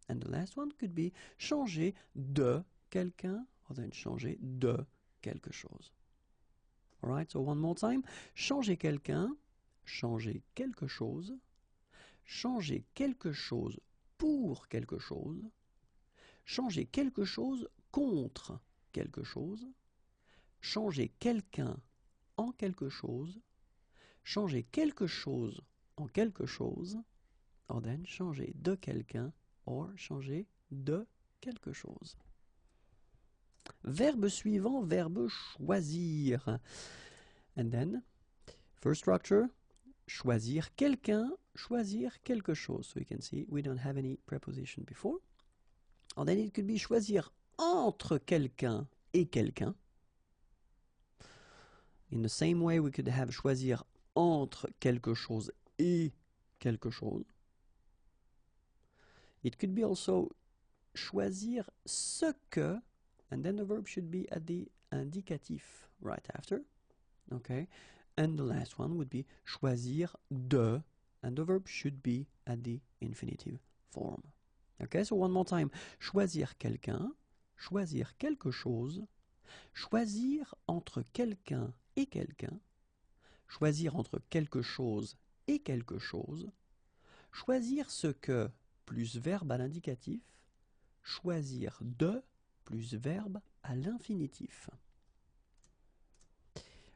And the last one could be changer de quelqu'un, or then changer de quelque chose. Alright, so one more time. Changer quelqu'un, changer quelque chose, changer quelque chose pour quelque chose, changer quelque chose contre quelque chose, changer quelqu'un en quelque chose, changer quelque chose en quelque chose, or then changer de quelqu'un, or changer de quelque chose. Verbe suivant, verbe choisir. And then, first structure, choisir quelqu'un, choisir quelque chose. So you can see we don't have any preposition before. And then it could be choisir entre quelqu'un et quelqu'un. In the same way, we could have choisir entre quelque chose et quelque chose. It could be also choisir ce que, and then the verb should be at the indicatif right after. Okay, and the last one would be choisir de, and the verb should be at the infinitive form. Okay, so one more time. Choisir quelqu'un, choisir quelque chose, choisir entre quelqu'un et quelqu'un, choisir entre quelque chose et quelque chose, choisir ce que plus verbe à l'indicatif, choisir de plus verbe à l'infinitif.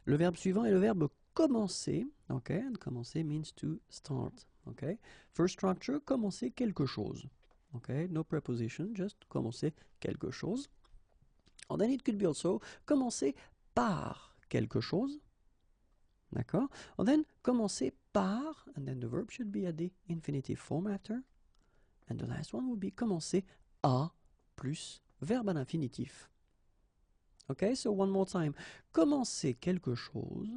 Le verbe suivant est le verbe commencer. Okay, and commencer means to start. Okay, first structure, commencer quelque chose. Okay, no preposition, just commencer quelque chose. And then it could be also commencer par quelque chose. D'accord? And then commencer par, and then the verb should be at the infinitive form after. And the last one would be commencer à plus verbe à l'infinitif. Okay, so one more time. Commencer quelque chose,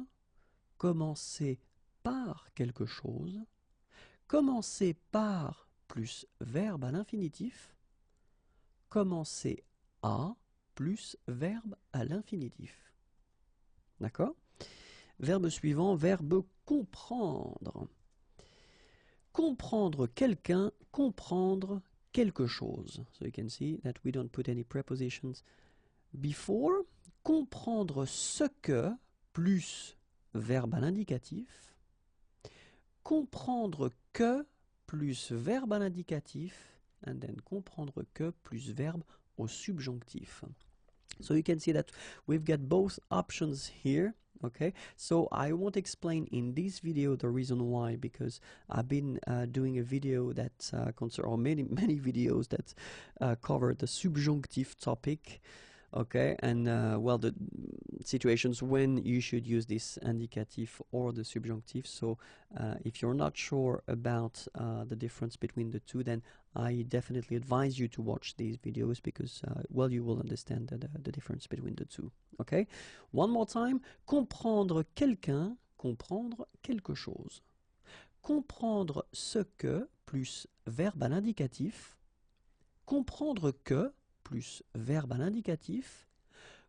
commencer par quelque chose, commencer par plus verbe à l'infinitif, commencer à plus verbe à l'infinitif. D'accord? Verbe suivant, verbe comprendre. Comprendre quelqu'un, comprendre quelque chose. So you can see that we don't put any prepositions before. Comprendre ce que plus verbe à l'indicatif. Comprendre que plus verbe à l'indicatif. And then comprendre que plus verbe au subjonctif. So you can see that we've got both options here. Okay, so I won't explain in this video the reason why, because I've been doing a video that or many videos that cover the subjunctive topic. Okay, and well, the situations when you should use this indicative or the subjunctive. So if you're not sure about the difference between the two, then I definitely advise you to watch these videos, because well, you will understand the difference between the two. Okay, one more time. Comprendre quelqu'un, comprendre quelque chose. Comprendre ce que plus verbe à l'indicatif. Comprendre que plus verbe à l'indicatif,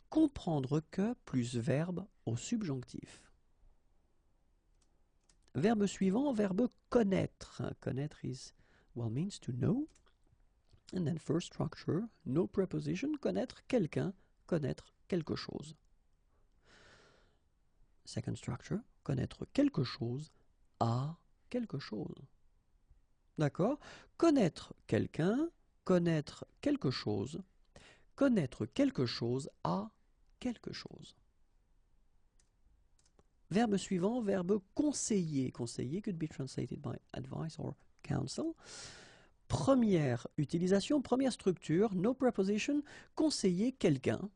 comprendre que plus verbe au subjonctif. Verbe suivant, verbe connaître. Connaître means to know. And then first structure, no preposition, connaître quelqu'un, connaître quelque chose. Second structure, connaître quelque chose à quelque chose. D'accord? Connaître quelqu'un, connaître quelque chose, connaître quelque chose à quelque chose. Verbe suivant, verbe conseiller. Conseiller could be translated by advice or counsel. Première utilisation, première structure, no preposition, conseiller quelqu'un.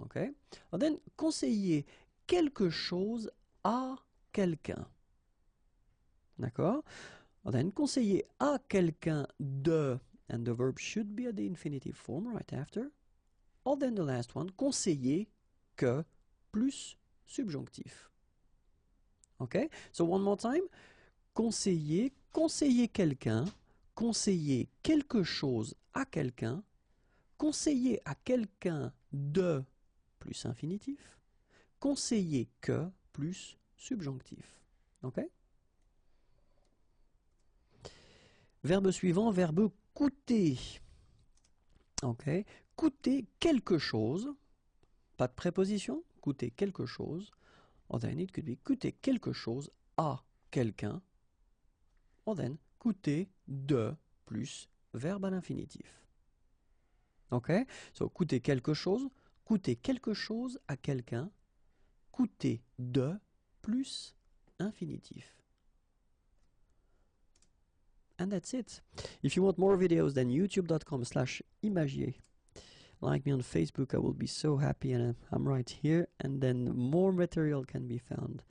Okay? And then conseiller quelque chose à quelqu'un. D'accord? And then conseiller à quelqu'un de, and the verb should be at the infinitive form right after. Or then the last one, conseiller que plus subjonctif. Okay? So one more time. Conseiller, conseiller quelqu'un, conseiller quelque chose à quelqu'un, conseiller à quelqu'un de plus infinitif, conseiller que plus subjonctif. Okay? Verbe suivant, verbe coûter. Okay? Coûter quelque chose, pas de préposition, coûter quelque chose. Or then it could be coûter quelque chose à quelqu'un. Or then coûter de plus verbe à l'infinitif. Okay? So coûter quelque chose à quelqu'un, coûter de plus infinitif. And that's it. If you want more videos, then youtube.com/imagier. Like me on Facebook, I will be so happy, and I'm right here. And then more material can be found.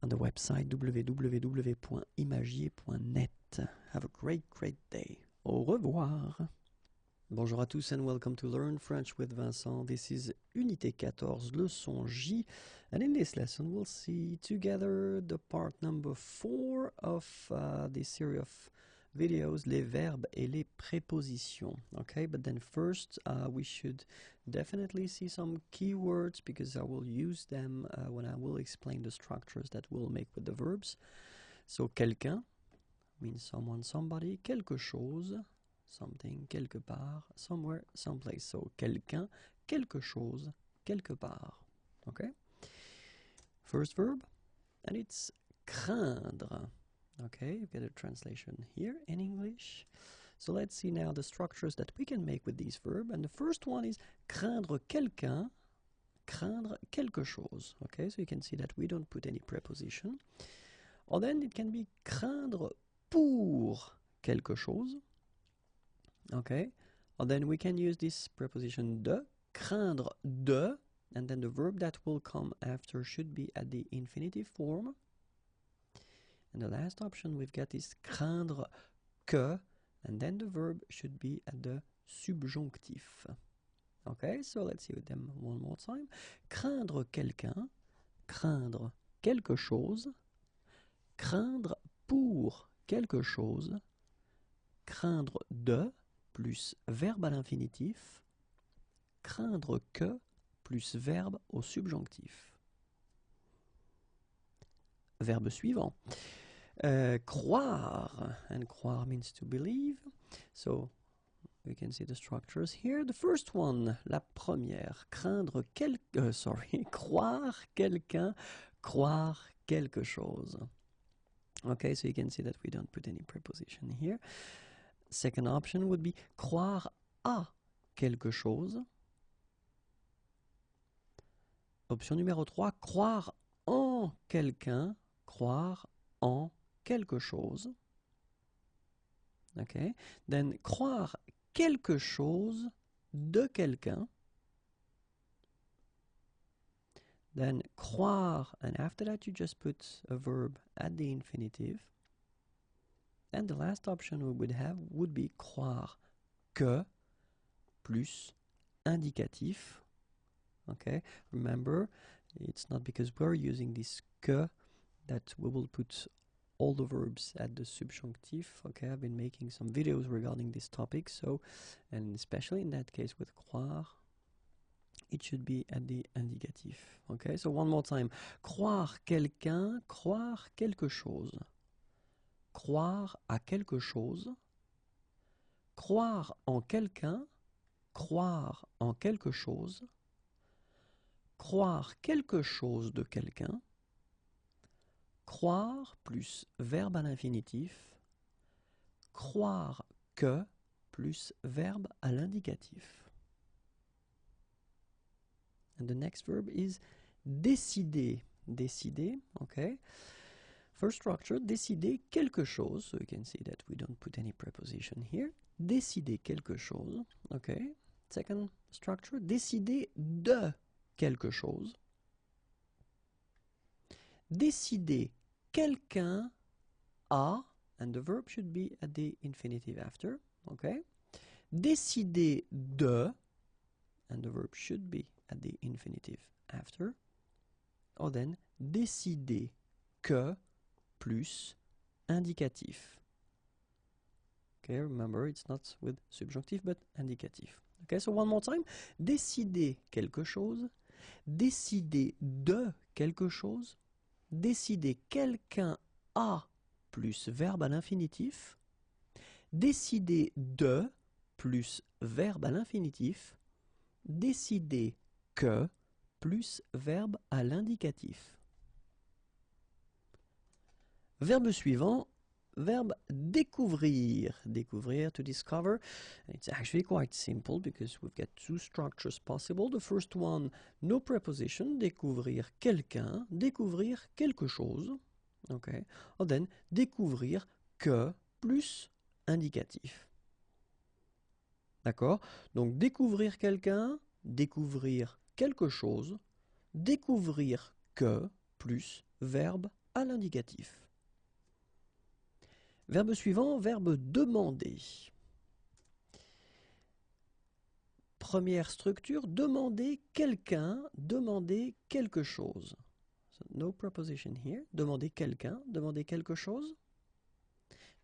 on the website www.imagiers.net. Have a great day. Au revoir. Bonjour à tous and welcome to Learn French with Vincent. This is Unité 14, leçon J. And in this lesson we'll see together the part number 4 of this series of videos, les verbes et les prépositions. Okay, but then first we should definitely see some keywords because I will use them when I will explain the structures that we'll make with the verbs. So quelqu'un means someone, somebody, quelque chose, something, quelque part, somewhere, someplace. So quelqu'un, quelque chose, quelque part. Okay? First verb, and it's craindre. Okay, you get a translation here in English. So let's see now the structures that we can make with these verbs. And the first one is craindre quelqu'un, craindre quelque chose. Okay, so you can see that we don't put any preposition. Or then it can be craindre pour quelque chose. Okay, or then we can use this preposition de, craindre de, and then the verb that will come after should be at the infinitive form. And the last option we've got is craindre que, and then the verb should be at the subjonctif. Okay, so let's see with them one more time. Craindre quelqu'un, craindre quelque chose, craindre pour quelque chose, craindre de plus verbe à l'infinitif, craindre que plus verbe au subjonctif. Verbe suivant. Croire, and croire means to believe. So we can see the structures here. The first one, la première, craindre croire quelqu'un, croire quelque chose. Okay, so you can see that we don't put any preposition here. Second option would be croire à quelque chose. Option numéro 3, croire en quelqu'un, croire en quelque chose. Okay. Then croire quelque chose de quelqu'un. Then croire, and after that you just put a verb at the infinitive. And the last option we would have would be croire que plus indicatif. Okay, remember, it's not because we're using this que that we will put all the verbs at the subjunctif. Okay, I've been making some videos regarding this topic, so, and especially in that case with croire, it should be at the indicatif. Okay, so one more time. Croire quelqu'un, croire quelque chose. Croire à quelque chose. Croire en quelqu'un, croire en quelque chose. Croire quelque chose de quelqu'un. Croire plus verbe à l'infinitif. Croire que plus verbe à l'indicatif. And the next verb is décider. Décider, okay. First structure, décider quelque chose. So you can see that we don't put any preposition here. Décider quelque chose, okay. Second structure, décider de quelque chose. Décider quelqu'un a, and the verb should be at the infinitive after, okay. Décider de, and the verb should be at the infinitive after. Or then, décider que plus indicatif. Okay, remember, it's not with subjonctif, but indicatif. Okay, so one more time. Décider quelque chose. Décider de quelque chose. Décider quelqu'un a plus verbe à l'infinitif. Décider de plus verbe à l'infinitif. Décider que plus verbe à l'indicatif. Verbe suivant, verbe découvrir. Découvrir, to discover. It's actually quite simple because we've got two structures possible. The first one, no preposition, découvrir quelqu'un, découvrir quelque chose. Okay. Or then, découvrir que plus indicatif. D'accord? Donc, découvrir quelqu'un, découvrir quelque chose, découvrir que plus verbe à l'indicatif. Verbe suivant, verbe demander. Première structure, demander quelqu'un, demander quelque chose. So, no preposition here. Demander quelqu'un, demander quelque chose.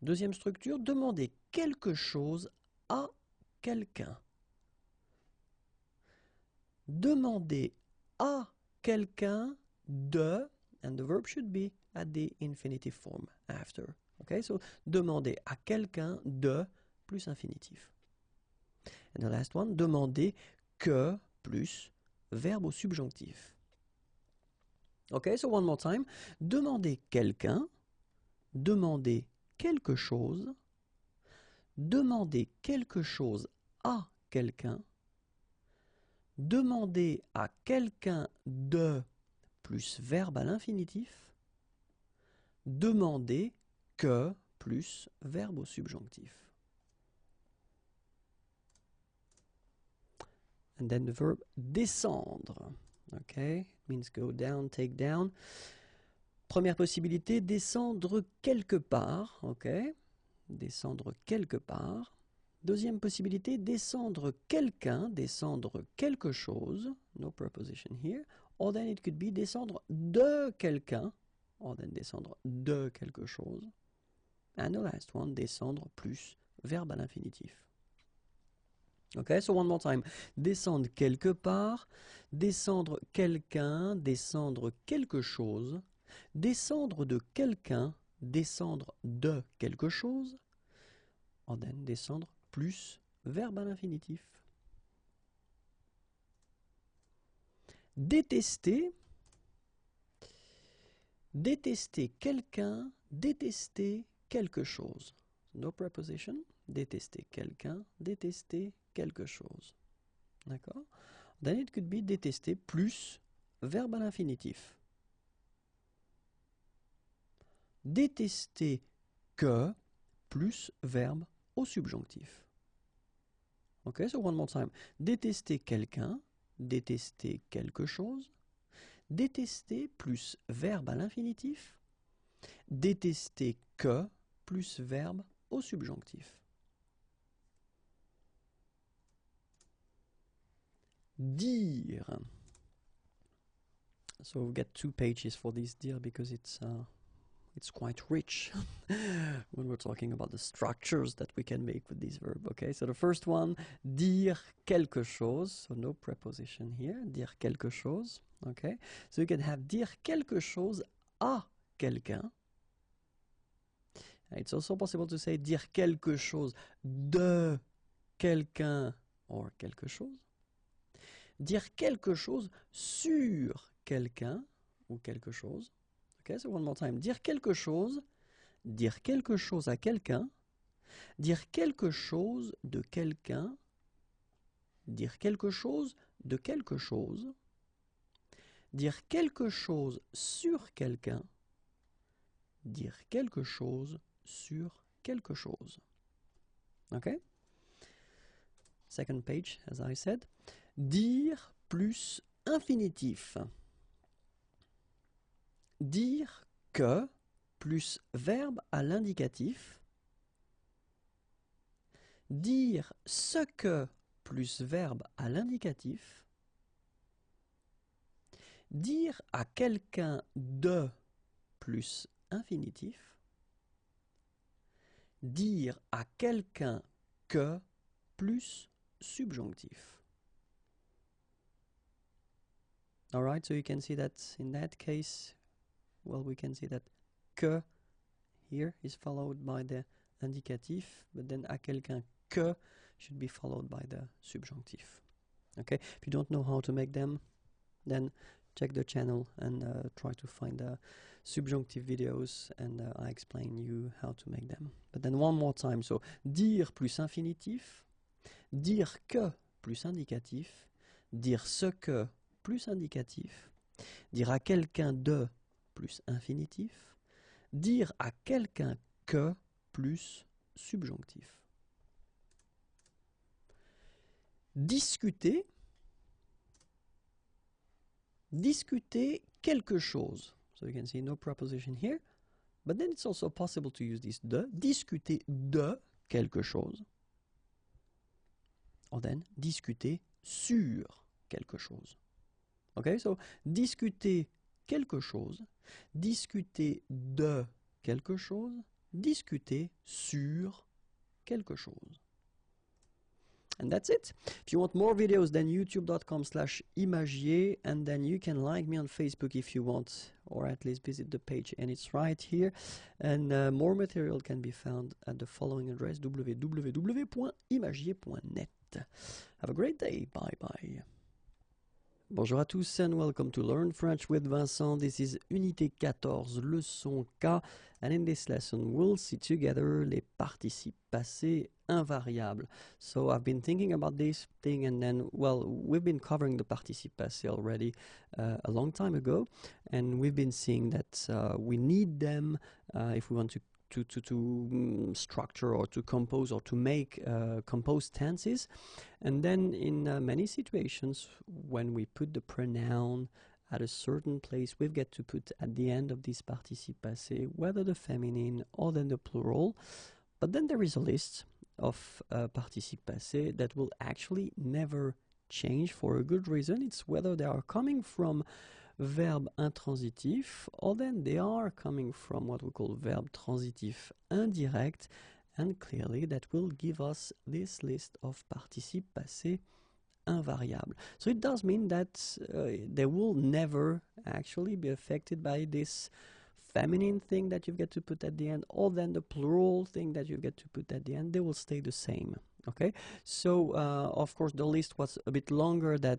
Deuxième structure, demander quelque chose à quelqu'un. Demander à quelqu'un de, and the verb should be at the infinitive form after. Okay, so demander à quelqu'un de plus infinitif. And the last one, demander que plus verbe au subjonctif. Okay, so one more time. Demander quelqu'un, demander quelque chose, demander quelque chose à quelqu'un, demander à quelqu'un de plus verbe à l'infinitif, demander que plus verbe au subjonctif. And then the verb descendre. Okay, it means go down, take down. Première possibilité, descendre quelque part. Ok, descendre quelque part. Deuxième possibilité, descendre quelqu'un, descendre quelque chose. No preposition here. Or then it could be descendre de quelqu'un. Or then descendre de quelque chose. And the last one, descendre plus verbe à l'infinitif. Okay, so one more time. Descendre quelque part, descendre quelqu'un, descendre quelque chose, descendre de quelqu'un, descendre de quelque chose, and then descendre plus verbe à l'infinitif. Détester, détester quelqu'un, détester quelque chose. No preposition. Détester quelqu'un, détester quelque chose. D'accord? Then it could be détester plus verbe à l'infinitif. Détester que plus verbe au subjonctif. Ok, so one more time. Détester quelqu'un, détester quelque chose, détester plus verbe à l'infinitif, détester que plus verbe au subjonctif. Dire. So we've got 2 pages for this dire because it's quite rich when we're talking about the structures that we can make with this verb. Okay, so the first one, dire quelque chose. So no preposition here. Dire quelque chose. Okay, so you can have dire quelque chose à quelqu'un. It's also possible to say dire quelque chose de quelqu'un or quelque chose. Dire quelque chose sur quelqu'un ou quelque chose. Okay, so one more time. Dire quelque chose à quelqu'un, dire quelque chose de quelqu'un, dire quelque chose de quelque chose, dire quelque chose sur quelqu'un, dire quelque chose sur quelque chose. Okay? Second page, as I said. Dire plus infinitif. Dire que plus verbe à l'indicatif. Dire ce que plus verbe à l'indicatif. Dire à quelqu'un de plus infinitif. Dire à quelqu'un que plus subjonctif. Alright, so you can see that in that case, well, we can see that que here is followed by the indicatif, but then à quelqu'un que should be followed by the subjunctif. Okay, if you don't know how to make them, then check the channel and try to find the subjunctive videos, and I explain you how to make them. But then one more time, so dire plus infinitif, dire que plus indicatif, dire ce que plus indicatif, dire à quelqu'un de plus infinitif, dire à quelqu'un que plus subjonctif. Discuter, discuter quelque chose. So you can see no preposition here. But then it's also possible to use this de, discuter de quelque chose. Or then, discuter sur quelque chose. Okay, so discuter quelque chose, discuter de quelque chose, discuter sur quelque chose. And that's it. If you want more videos, then youtube.com/imagier, and then you can like me on Facebook if you want, or at least visit the page, and it's right here. And more material can be found at the following address, www.imagier.net. Have a great day. Bye bye. Bonjour à tous and welcome to Learn French with Vincent. This is Unité 14, leçon K, and in this lesson we'll see together les participes passés invariables. So I've been thinking about this thing, and then, well, we've been covering the participes passés already a long time ago, and we've been seeing that we need them if we want to structure or to compose or to make composed tenses. And then in many situations, when we put the pronoun at a certain place, we've got to put at the end of this participe passé whether the feminine or then the plural. But then there is a list of participe passé that will actually never change for a good reason. It's whether they are coming from verbe intransitif, or then they are coming from what we call verbe transitif indirect, and clearly that will give us this list of participes passés invariables. So it does mean that they will never actually be affected by this feminine thing that you've got to put at the end, or then the plural thing that you get to put at the end. They will stay the same. Okay, so of course the list was a bit longer than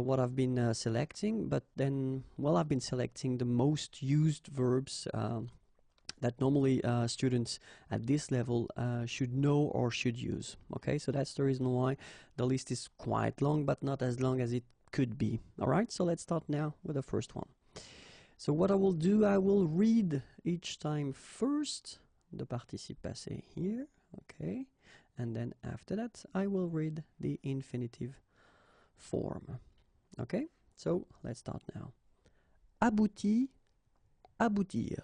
what I've been selecting, but then, well, I've been selecting the most used verbs that normally students at this level should know or should use. Okay, so that's the reason why the list is quite long, but not as long as it could be. All right, so let's start now with the first one. So what I will do, I will read each time first the participe passé here, okay, and then after that I will read the infinitive form. Okay, so let's start now. Abouti, aboutir.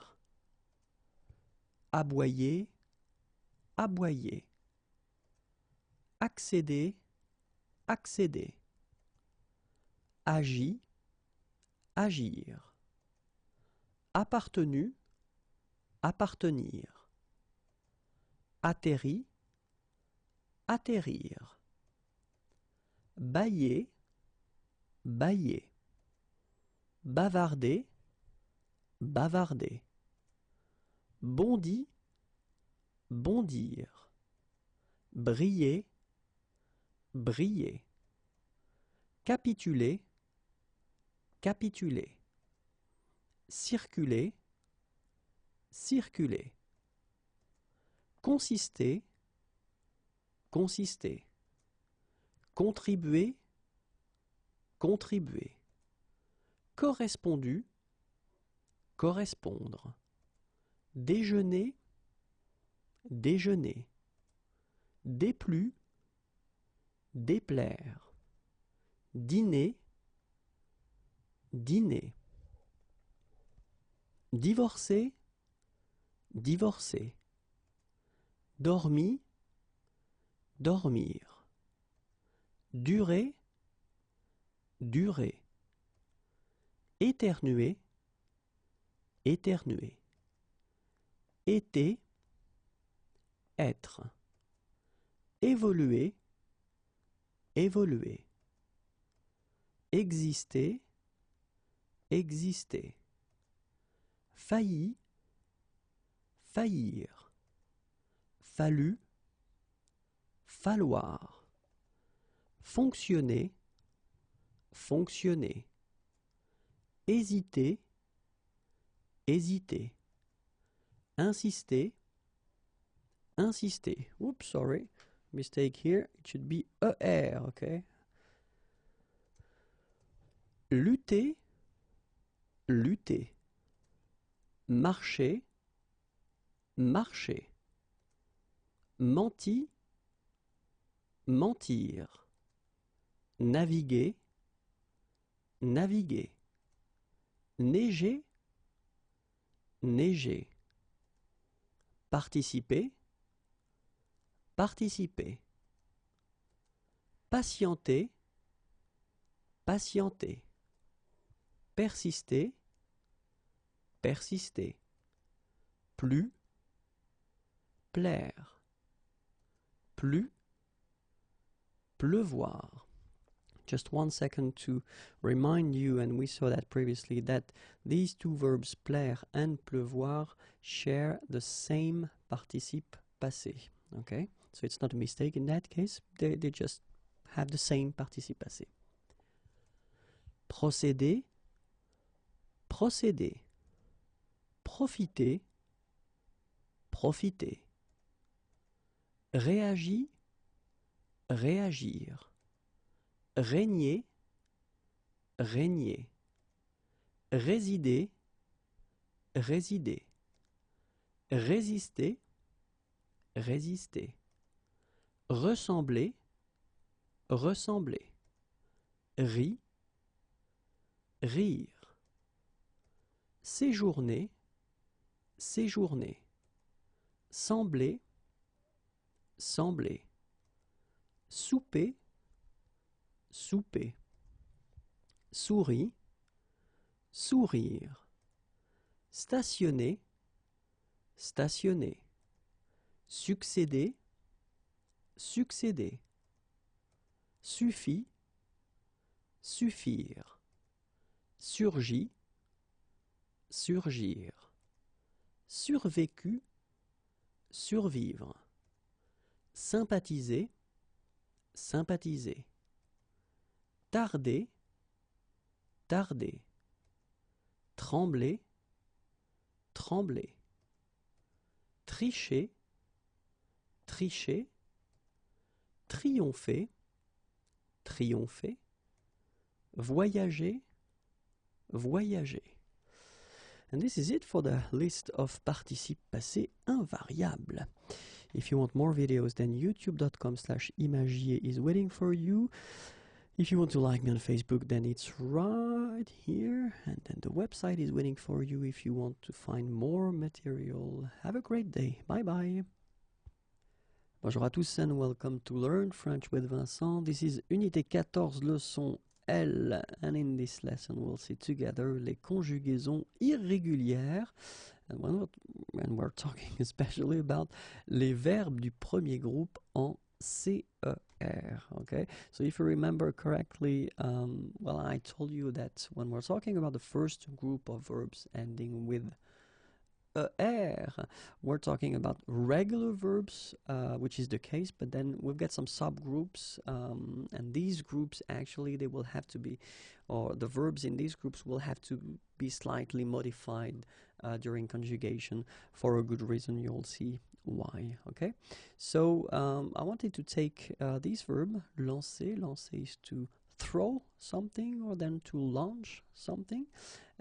Aboyer, aboyer. Accéder, accéder. Agi, agir. Appartenu, appartenir. Atterri, atterrir. Bailler, bailler. Bavarder, bavarder. Bondi, bondir. Briller, briller. Capituler, capituler. Circuler, circuler. Consister, consister. Contribuer, contribuer. Correspondu, correspondre. Déjeuner, déjeuner. Déplu, déplaire. Dîner, dîner. Divorcer, divorcer. Dormi, dormir. Durer, durer. Éternuer, éternuer. Été, être. Évoluer, évoluer. Exister, exister. Failli, faillir. Fallu, falloir. Fonctionner, fonctionner. Hésiter, hésiter. Insister, insister. Oops, sorry. Mistake here. It should be ER, okay? Lutter, lutter. Marcher, marcher. Menti, mentir. Naviguer, naviguer. Neiger, neiger. Participer, participer. Patienter, patienter. Persister, persister. Plus, plaire. Plus, pleuvoir. Just 1 second to remind you, and we saw that previously, that these two verbs plaire and pleuvoir share the same participe passé. Okay, so it's not a mistake in that case, they just have the same participe passé. Procéder, procéder. Profiter, profiter. Réagir, réagir. Régner, régner. Résider, résider. Résister, résister. Ressembler, ressembler. Rire, rire. Séjourner, séjourner. Sembler, sembler. Souper, souper. Souris, sourire. Stationner, stationner. Succéder, succéder. Suffit, suffire. Surgit, surgir. Survécu, survivre. Sympathiser, sympathiser. Tarder, tarder. Trembler, trembler. Tricher, tricher. Triompher, triompher. Voyager, voyager. And this is it for the list of participe passé invariable. If you want more videos, then youtube.com/imagier is waiting for you. If you want to like me on Facebook, then it's right here. And then the website is waiting for you if you want to find more material. Have a great day. Bye bye. Bonjour à tous and welcome to Learn French with Vincent. This is Unité 14, leçon L. And in this lesson we'll see together les conjugaisons irrégulières. And we're talking especially about les verbes du premier groupe en CER. Okay, so if you remember correctly, well, I told you that when we're talking about the first group of verbs ending with ER, we're talking about regular verbs, which is the case, but then we've got some subgroups, and these groups actually, they will have to be, or the verbs in these groups will have to be slightly modified during conjugation for a good reason. You'll see why. Okay, so I wanted to take this verb, lancer. Lancer is to throw something or then to launch something,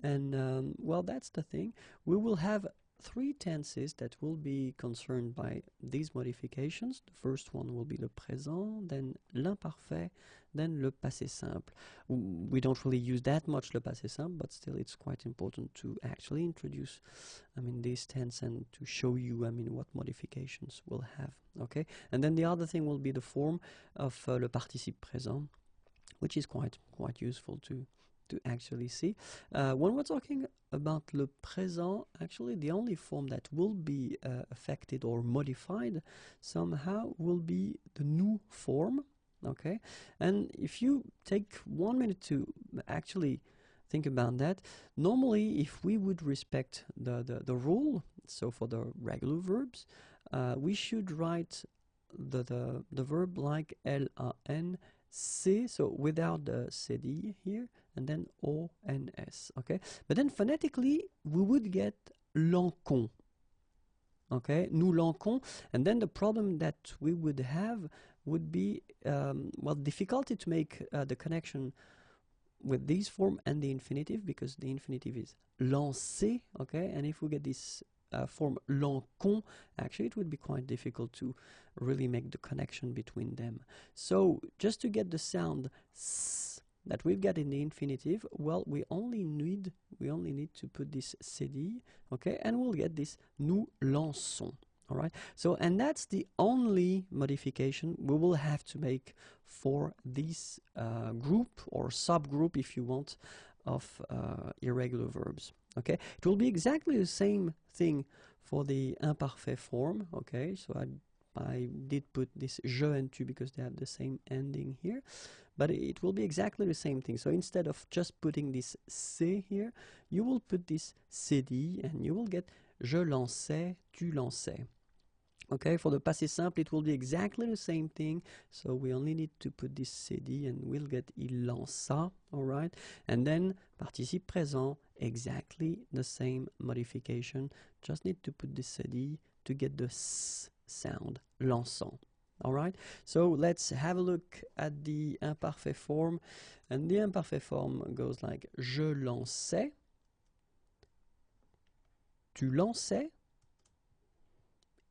and well, that's the thing. We will have three tenses that will be concerned by these modifications. The first one will be le présent, then l'imparfait, then le passé simple. We don't really use that much le passé simple, but still it's quite important to actually introduce, this tense and to show you, what modifications we'll have. Okay, and then the other thing will be the form of le participe présent, which is quite useful to actually see. When we're talking about le présent, actually the only form that will be affected or modified somehow will be the nous form. Okay, and if you take 1 minute to actually think about that, normally if we would respect the rule, so for the regular verbs, we should write the verb like LAN C, so without the CD here, and then ONS, okay? But then phonetically, we would get l'encon, okay? Nous l'encon, and then the problem that we would have would be, well, difficulty to make the connection with this form and the infinitive, because the infinitive is lancer, okay? And if we get this form l'encon, actually it would be quite difficult to really make the connection between them. So just to get the sound s, that we've got in the infinitive, well, we only need to put this cd, okay, and we'll get this nous lançons. All right, so and that's the only modification we will have to make for this group or subgroup, if you want, of irregular verbs. Okay, it will be exactly the same thing for the imparfait form. Okay, so I did put this je and tu because they have the same ending here, but it will be exactly the same thing. So instead of just putting this c here, you will put this cd and you will get je lançais, tu lançais. Okay, for the passé simple, it will be exactly the same thing. So we only need to put this cd and we'll get il lança, all right? And then participe présent, exactly the same modification. Just need to put this cd to get the s sound, lançant. All right, so let's have a look at the imparfait form. And the imparfait form goes like je lançais, tu lançais,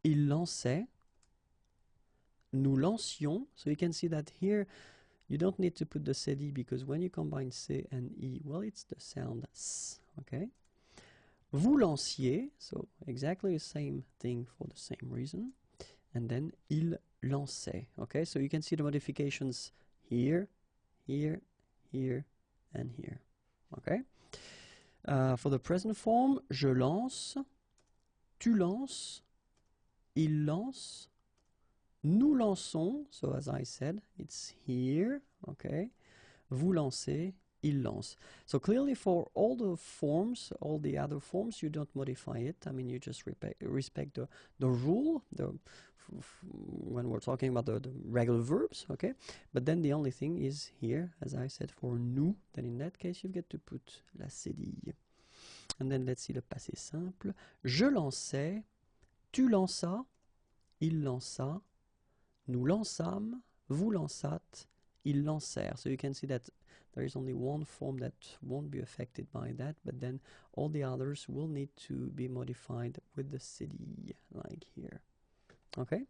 il lançait, nous lancions. So you can see that here you don't need to put the cd because when you combine c and e, well, it's the sound s, okay? Vous lanciez, so exactly the same thing for the same reason. And then il lançait, okay? So you can see the modifications here, here, here, and here, okay? For the present form, je lance, tu lances, il lance, nous lançons, so as I said, it's here, okay? Vous lancez, il lance. So clearly for all the forms, all the other forms, you don't modify it. I mean, you just respect the rule, when we're talking about the regular verbs, okay? But then the only thing is here, as I said, for nous, then in that case, you get to put la cédille. And then let's see le passé simple. Je lançais, tu lanças, il lança, nous lançâmes, vous lançâtes, ils lancèrent. So you can see that there is only one form that won't be affected by that, but then all the others will need to be modified with the cd, like here. Okay?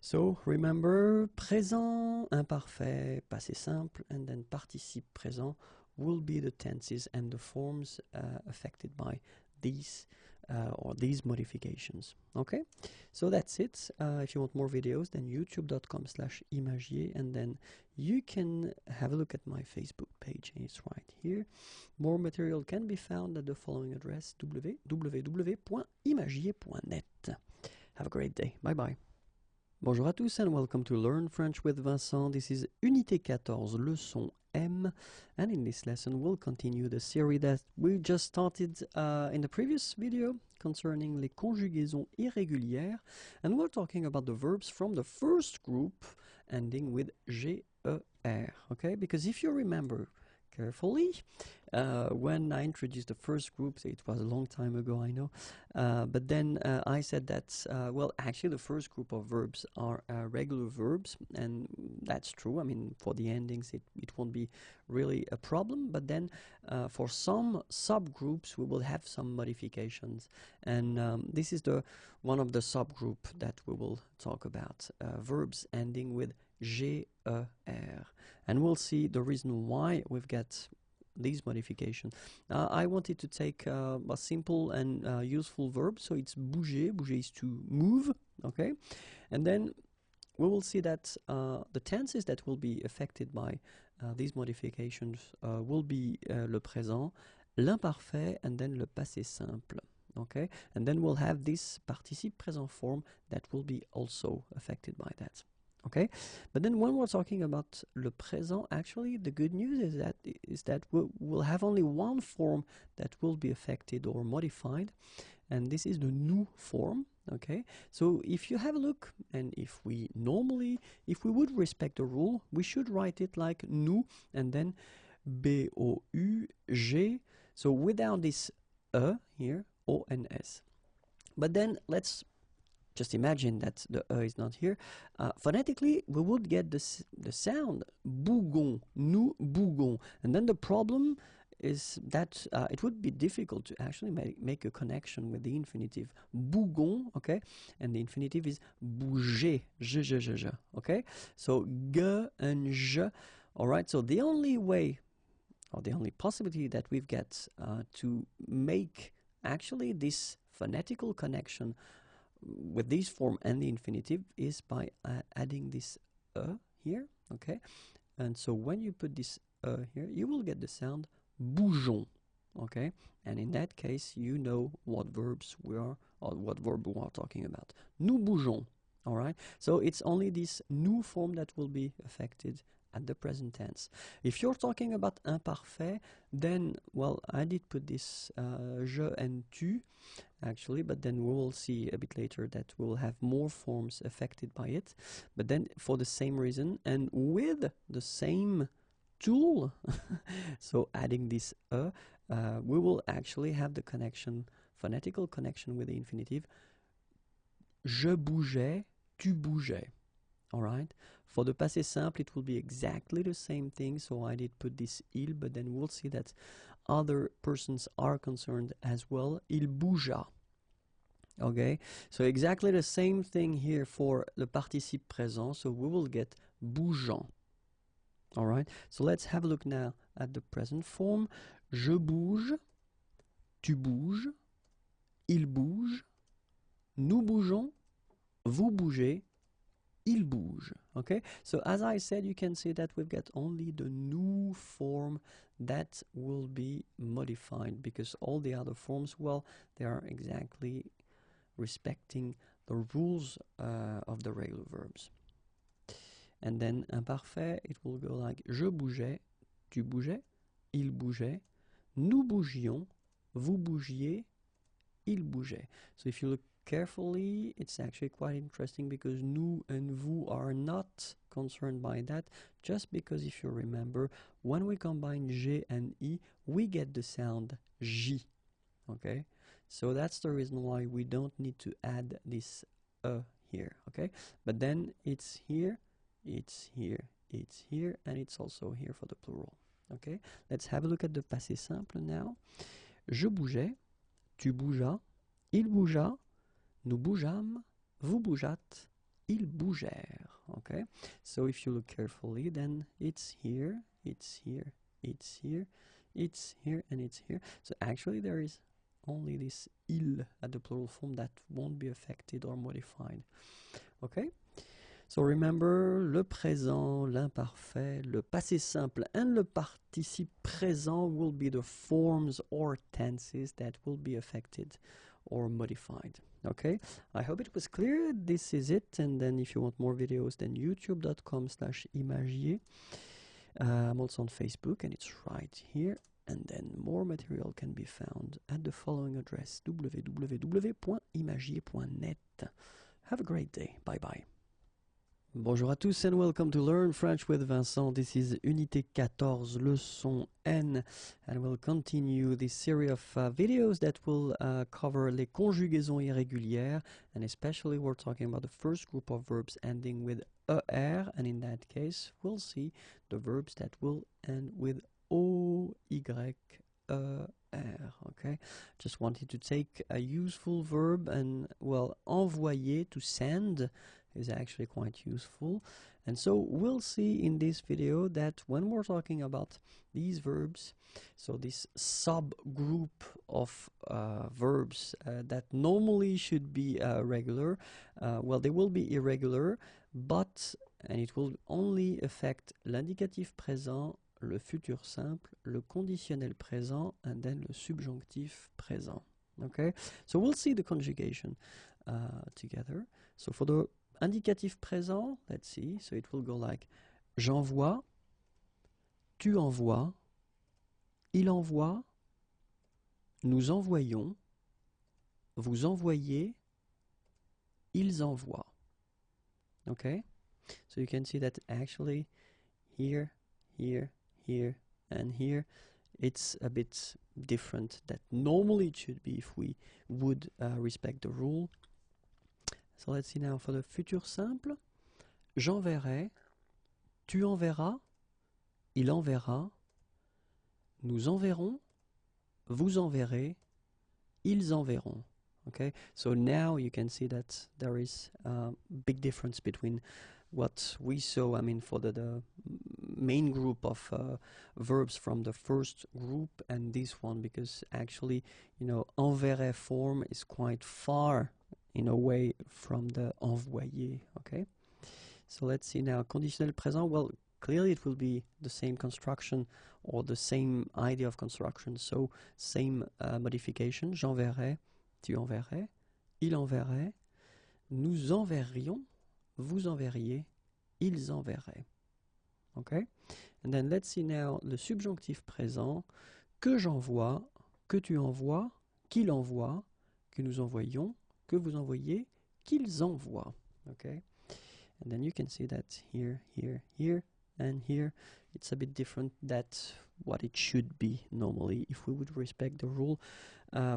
So remember, présent, imparfait, passé simple, and then participe présent will be the tenses and the forms affected by these or these modifications. Okay, so that's it. If you want more videos, then youtube.com/imagier, and then you can have a look at my Facebook page. It's right here. More material can be found at the following address: www.imagier.net. Have a great day. Bye bye. Bonjour à tous and welcome to Learn French with Vincent. This is Unité 14, leçon M, and in this lesson we'll continue the series that we just started in the previous video concerning les conjugaisons irrégulières, and we're talking about the verbs from the first group ending with GER, okay? Because if you remember carefully, when I introduced the first group, so it was a long time ago, I know, but then I said that, well, actually the first group of verbs are regular verbs, and that's true. I mean, for the endings, it won't be really a problem, but then for some subgroups, we will have some modifications, and this is the one of the subgroup that we will talk about, verbs ending with GER, and we'll see the reason why we've got these modifications. I wanted to take a simple and useful verb, so it's bouger. Bouger is to move, okay? And then we will see that the tenses that will be affected by these modifications will be le présent, l'imparfait, and then le passé simple, okay? And then we'll have this participe présent form that will be also affected by that. Okay, but then when we're talking about le présent, actually the good news is that we'll have only one form that will be affected or modified, and this is the nous form. Okay, so if you have a look, and if we would respect the rule, we should write it like nous and then B-O-U-G, so without this E here, O and S. But then let's just imagine that the E is not here. Phonetically, we would get the sound bougon, nous bougon. And then the problem is that it would be difficult to actually make a connection with the infinitive bougon, okay? And the infinitive is bouger, je, okay? So, ge and je, All right, so the only way, or the only possibility that we've got to make actually this phonetical connection with this form and the infinitive is by adding this here, okay? And so when you put this here, you will get the sound bougeons, okay? And in that case, you know what verbs we are, or what verb we are talking about. Nous bougeons, all right? So it's only this nous form that will be affected at the present tense. If you're talking about imparfait, then, well, I did put this je and tu, actually, but then we will see a bit later that we'll have more forms affected by it. But then for the same reason and with the same tool, so adding this we will actually have the connection, phonetical connection with the infinitive. Je bougeais, tu bougeais. All right. For the passé simple, it will be exactly the same thing. So I did put this il, but then we'll see that other persons are concerned as well. Il bougea. Okay. So exactly the same thing here for the participe présent. So we will get bougeant. All right. So let's have a look now at the present form. Je bouge, tu bouges, il bouge, nous bougeons, vous bougez, il bouge. Okay, so as I said, you can see that we've got only the nous form that will be modified, because all the other forms, well, they are exactly respecting the rules of the regular verbs. And then imparfait, it will go like je bougeais, tu bougeais, il bougeait, nous bougions, vous bougiez, il bougeait. So if you look carefully, it's actually quite interesting, because nous and vous are not concerned by that, just because if you remember, when we combine G and I, we get the sound J. Okay, so that's the reason why we don't need to add this here. Okay, but then it's here, it's here, it's here, and it's also here for the plural. Okay, let's have a look at the passé simple now. Je bougeais, tu bougeas, il bougea, nous bougeâmes, vous bougeâtes, ils bougèrent. Okay, so if you look carefully, then it's here, it's here, it's here, it's here, and it's here. So actually there is only this il at the plural form that won't be affected or modified. Okay, so remember, le présent, l'imparfait, le passé simple, and le participe présent will be the forms or tenses that will be affected or modified. Okay, I hope it was clear. This is it, and then if you want more videos, then youtube.com/imagiers. I'm also on Facebook, and it's right here. And then more material can be found at the following address, www.imagiers.net. Have a great day. Bye bye. Bonjour à tous and welcome to Learn French with Vincent. This is Unité 14, leçon N, and we'll continue this series of videos that will cover les conjugaisons irrégulières, and especially we're talking about the first group of verbs ending with ER, and in that case we'll see the verbs that will end with OYER. Okay, just wanted to take a useful verb, and well, envoyer, to send, is actually quite useful. And so we'll see in this video that when we're talking about these verbs, so this subgroup of verbs that normally should be regular, well, they will be irregular, but, and it will only affect l'indicatif présent, le futur simple, le conditionnel présent, and then le subjonctif présent. Okay, so we'll see the conjugation together. So for the indicatif présent, let's see, so it will go like j'envoie, tu envoies, il envoie, nous envoyons, vous envoyez, ils envoient. Okay, so you can see that actually here, here, here, and here, it's a bit different that normally it should be if we would respect the rule. So let's see now for the futur simple. J'enverrai, tu enverras, il enverra, nous enverrons, vous enverrez, ils enverront. Okay, so now you can see that there is a big difference between what we saw, I mean, for the main group of verbs from the first group and this one, because actually, you know, enverrai form is quite far in a way from the envoyer. Okay, so let's see now. Conditionnel présent, well, clearly it will be the same construction or the same idea of construction, so same modification. J'enverrai, tu enverrais, il enverrait, nous enverrions, vous enverriez, ils enverraient. Okay, and then let's see now le subjonctif présent. Que j'envoie, que tu envoies, qu'il envoie, que nous envoyons, que vous envoyez, qu'ils envoient. Okay, and then you can see that here, here, here, and here it's a bit different. That's what it should be normally if we would respect the rule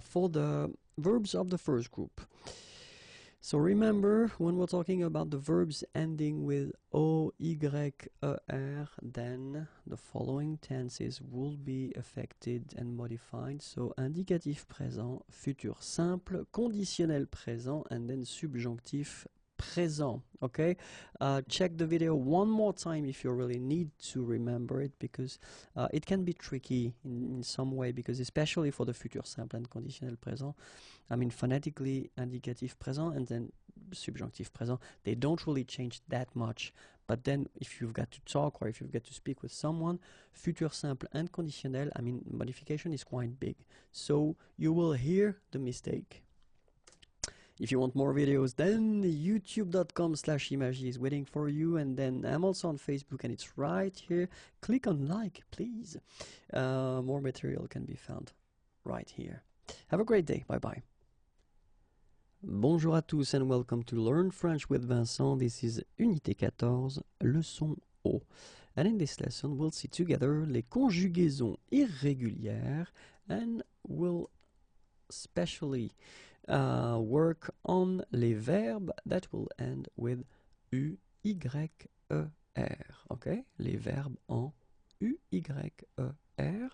for the verbs of the first group. So remember, when we're talking about the verbs ending with O, Y, ER, then the following tenses will be affected and modified. So indicatif présent, futur simple, conditionnel présent, and then subjonctif présent. Okay, check the video one more time if you really need to remember it, because it can be tricky in some way, because especially for the futur simple and conditionnel présent, I mean phonetically indicatif présent and then subjonctif présent, they don't really change that much, but then if you've got to talk or if you've got to speak with someone, futur simple and conditionnel, I mean modification is quite big, so you will hear the mistake. If you want more videos, then youtube.com/imagiers is waiting for you, and then I'm also on Facebook and it's right here. Click on like, please. More material can be found right here. Have a great day. Bye bye. Bonjour à tous and welcome to Learn French with Vincent. This is Unité 14, leçon O. And in this lesson, we'll see together les conjugaisons irrégulières, and we'll especially work on les verbes that will end with U, Y, E, R. Okay, les verbes en U, Y, E, R.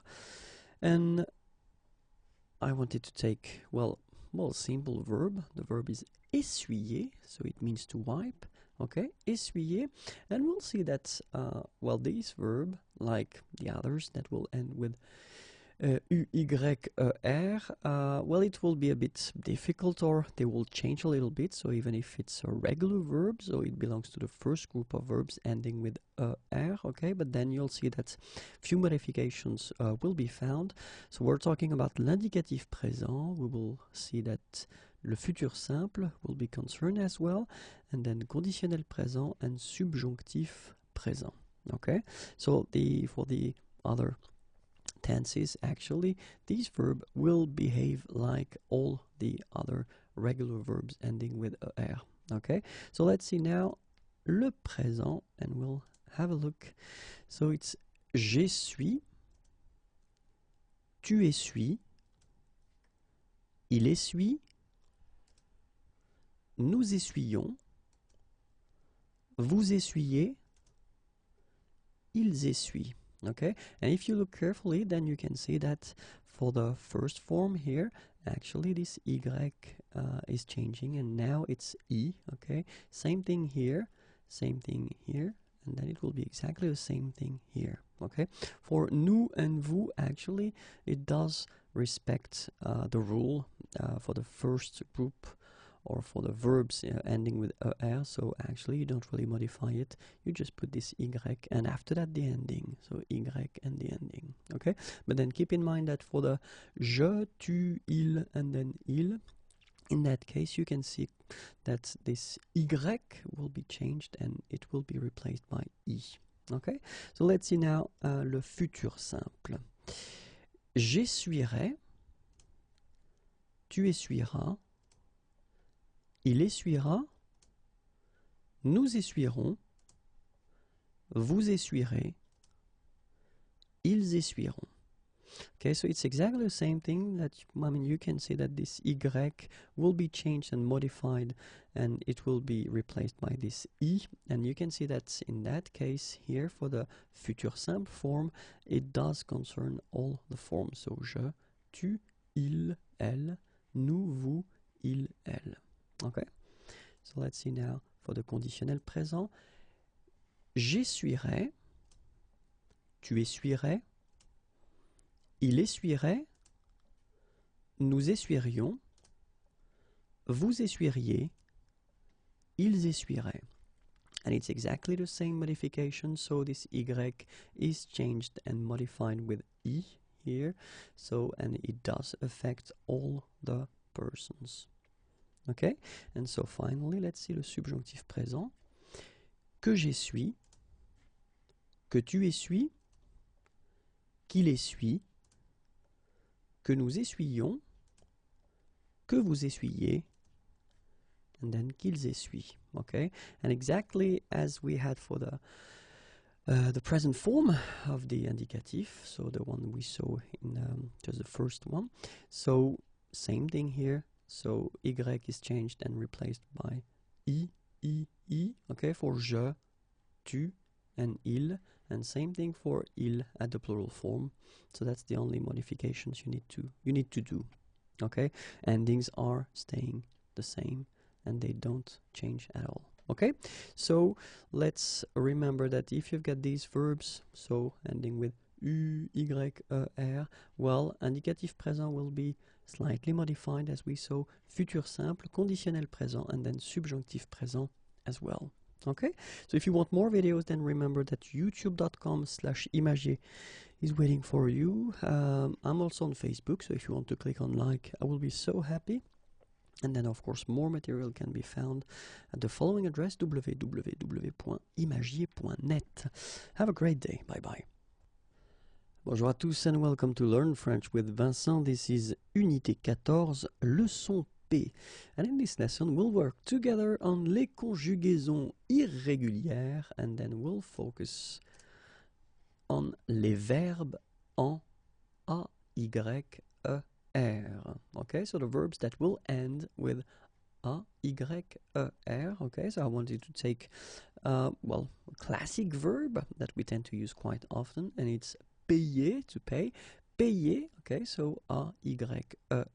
And I wanted to take, well, simple verb. The verb is essuyer, so it means to wipe. Okay, essuyer. And we'll see that, well, this verb, like the others that will end with U, Y, E, R, well, it will be a bit difficult, or they will change a little bit. So even if it's a regular verb, so it belongs to the first group of verbs ending with E, R, okay, but then you'll see that few modifications will be found. So we're talking about l'indicatif présent. We will see that le futur simple will be concerned as well, and then conditionnel présent and subjonctif présent. Okay, so for the other tenses, actually, this verb will behave like all the other regular verbs ending with ER. Okay, so let's see now le présent, and we'll have a look. So it's j'essuie, tu essuies, il essuie, nous essuyons, vous essuyez, ils essuient. Okay, and if you look carefully, then you can see that for the first form here, actually this Y is changing, and now it's E. Okay, same thing here, and then it will be exactly the same thing here. Okay, for nous and vous, actually, it does respect the rule for the first group, or for the verbs ending with ER, so actually you don't really modify it, you just put this Y, and after that the ending, so Y and the ending, okay? But then keep in mind that for the je, tu, il, and then il, in that case you can see that this Y will be changed and it will be replaced by I, okay? So let's see now le futur simple. J'essuierai, tu essuieras, il essuiera, nous essuierons, vous essuierez, ils essuieront. Okay, so it's exactly the same thing that, I mean, you can see that this Y will be changed and modified, and it will be replaced by this I, and you can see that in that case here for the futur simple form, it does concern all the forms. So je, tu, il, elle, nous, vous, il, elle. Okay, so let's see now for the conditionnel présent. J'essuierai, tu essuierais, il essuierait, nous essuierions, vous essuieriez, ils essuieraient. And it's exactly the same modification, so this Y is changed and modified with I here, so, and it does affect all the persons. Okay, and so finally, let's see le subjonctif présent. Que j'essuie, que tu essuies, qu'il essuie, que nous essuyons, que vous essuyez, and then qu'ils essuient. Okay, and exactly as we had for the present form of the indicatif, so the one we saw in just the first one. So same thing here. So Y is changed and replaced by I. Okay, for je, tu, and il, and same thing for il at the plural form. So that's the only modifications you need to do. Okay, endings are staying the same and they don't change at all. Okay, so let's remember that if you've got these verbs, so ending with U, Y, E, R, well, indicatif présent will be slightly modified as we saw, futur simple, conditionnel présent, and then subjonctif présent as well. Okay, so if you want more videos, then remember that youtube.com/imagier is waiting for you. I'm also on Facebook, so if you want to click on like, I will be so happy. And then, of course, more material can be found at the following address, www.imagier.net. Have a great day. Bye-bye. Bonjour à tous and welcome to Learn French with Vincent. This is Unité 14, leçon P. And in this lesson, we'll work together on les conjugaisons irrégulières and then we'll focus on les verbes en A, Y, E, R. Okay, so the verbs that will end with A, Y, E, R. Okay, so I wanted to take, well, a classic verb that we tend to use quite often, and it's payer, to pay. Payer, okay, so A, Y, E,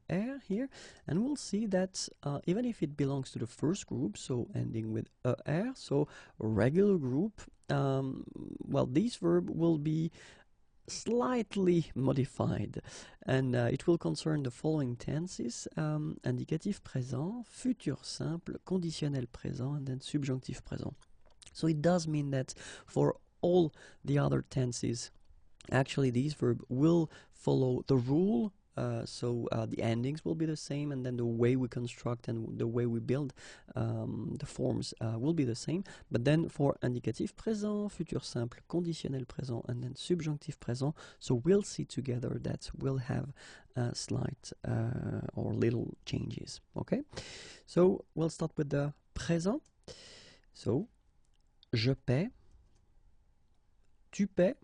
R here, and we'll see that even if it belongs to the first group, so ending with E, R, so regular group, well, this verb will be slightly modified, and it will concern the following tenses: indicatif présent, futur simple, conditionnel présent, and then subjonctif présent. So it does mean that for all the other tenses, actually these verbs will follow the rule. So the endings will be the same, and then the way we construct and the way we build the forms will be the same. But then for indicatif présent, futur simple, conditionnel présent, and then subjonctif présent, so we'll see together that we'll have slight or little changes. Okay, so we'll start with the présent. So je paie, tu paies,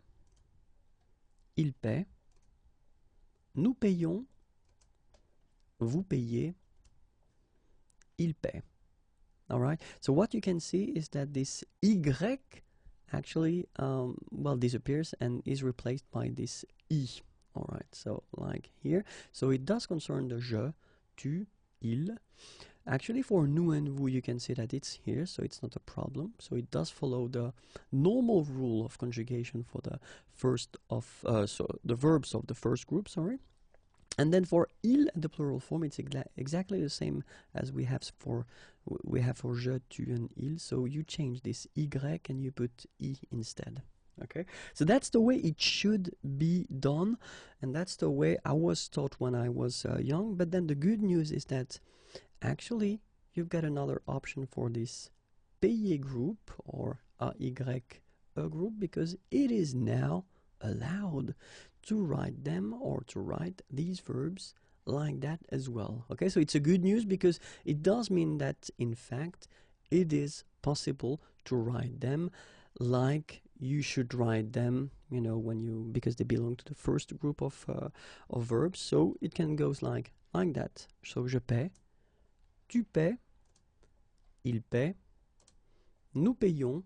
il paie, nous payons, vous payez, il paie. All right. So what you can see is that this Y actually, well, disappears and is replaced by this I. All right. So like here. So it does concern the je, tu, il. Actually, for nous and vous, you can see that it's here, so it's not a problem. So it does follow the normal rule of conjugation for the first of, so the verbs of the first group, sorry. And then for il, the plural form, it's exactly the same as we have for je, tu, and il. So you change this Y and you put I instead. Okay, so that's the way it should be done, and that's the way I was taught when I was young. But then the good news is that actually you've got another option for this payer group or AY group, because it is now allowed to write them or to write these verbs like that as well. Okay, so it's a good news because it does mean that in fact it is possible to write them like you should write them, you know, when you, because they belong to the first group of verbs. So it can go like that. So je paie, tu paies, il paie, nous payons,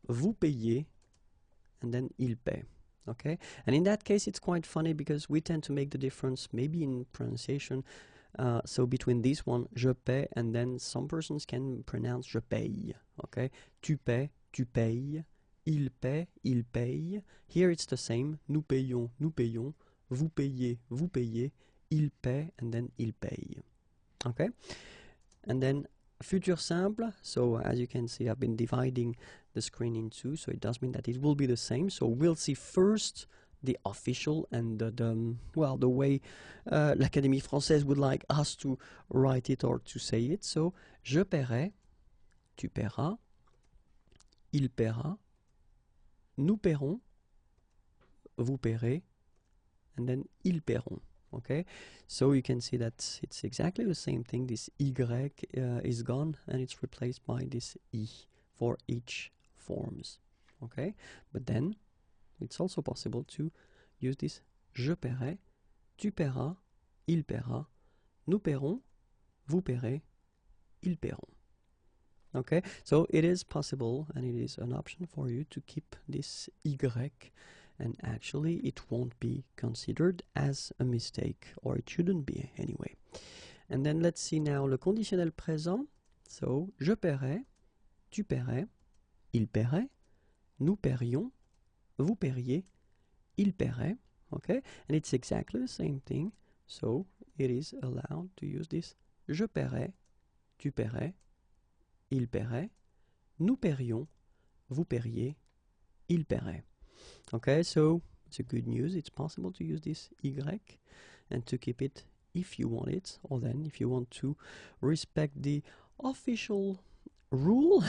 vous payez, and then il paie. Okay, and in that case it's quite funny because we tend to make the difference maybe in pronunciation. So between this one, je paie, and then some persons can pronounce je paye. Okay, tu paies, tu payes, il paie, il paye. Here it's the same. Nous payons, nous payons. Vous payez, vous payez. Il paie, and then il paye. Okay? And then futur simple. So as you can see, I've been dividing the screen in two. So it does mean that it will be the same. So we'll see first the official and the way l'Académie française would like us to write it or to say it. So, je paierai, tu paieras, il paiera, nous paierons, vous paierez, and then ils paieront. Okay, so you can see that it's exactly the same thing. This Y is gone and it's replaced by this I for each forms. Okay, but then it's also possible to use this je paierai, tu paieras, il paiera, nous paierons, vous paierez, ils paieront. Okay, so it is possible and it is an option for you to keep this Y, and actually it won't be considered as a mistake, or it shouldn't be anyway. And then let's see now le conditionnel présent. So, je paierai, tu paierais, il paierait, nous paierions, vous paieriez, il paierait, okay? And it's exactly the same thing, so it is allowed to use this je paierai, tu paierais, il paierait, nous paierions, vous paieriez, il paierait. Okay, so it's a good news. It's possible to use this Y and to keep it if you want it, or then if you want to respect the official rule,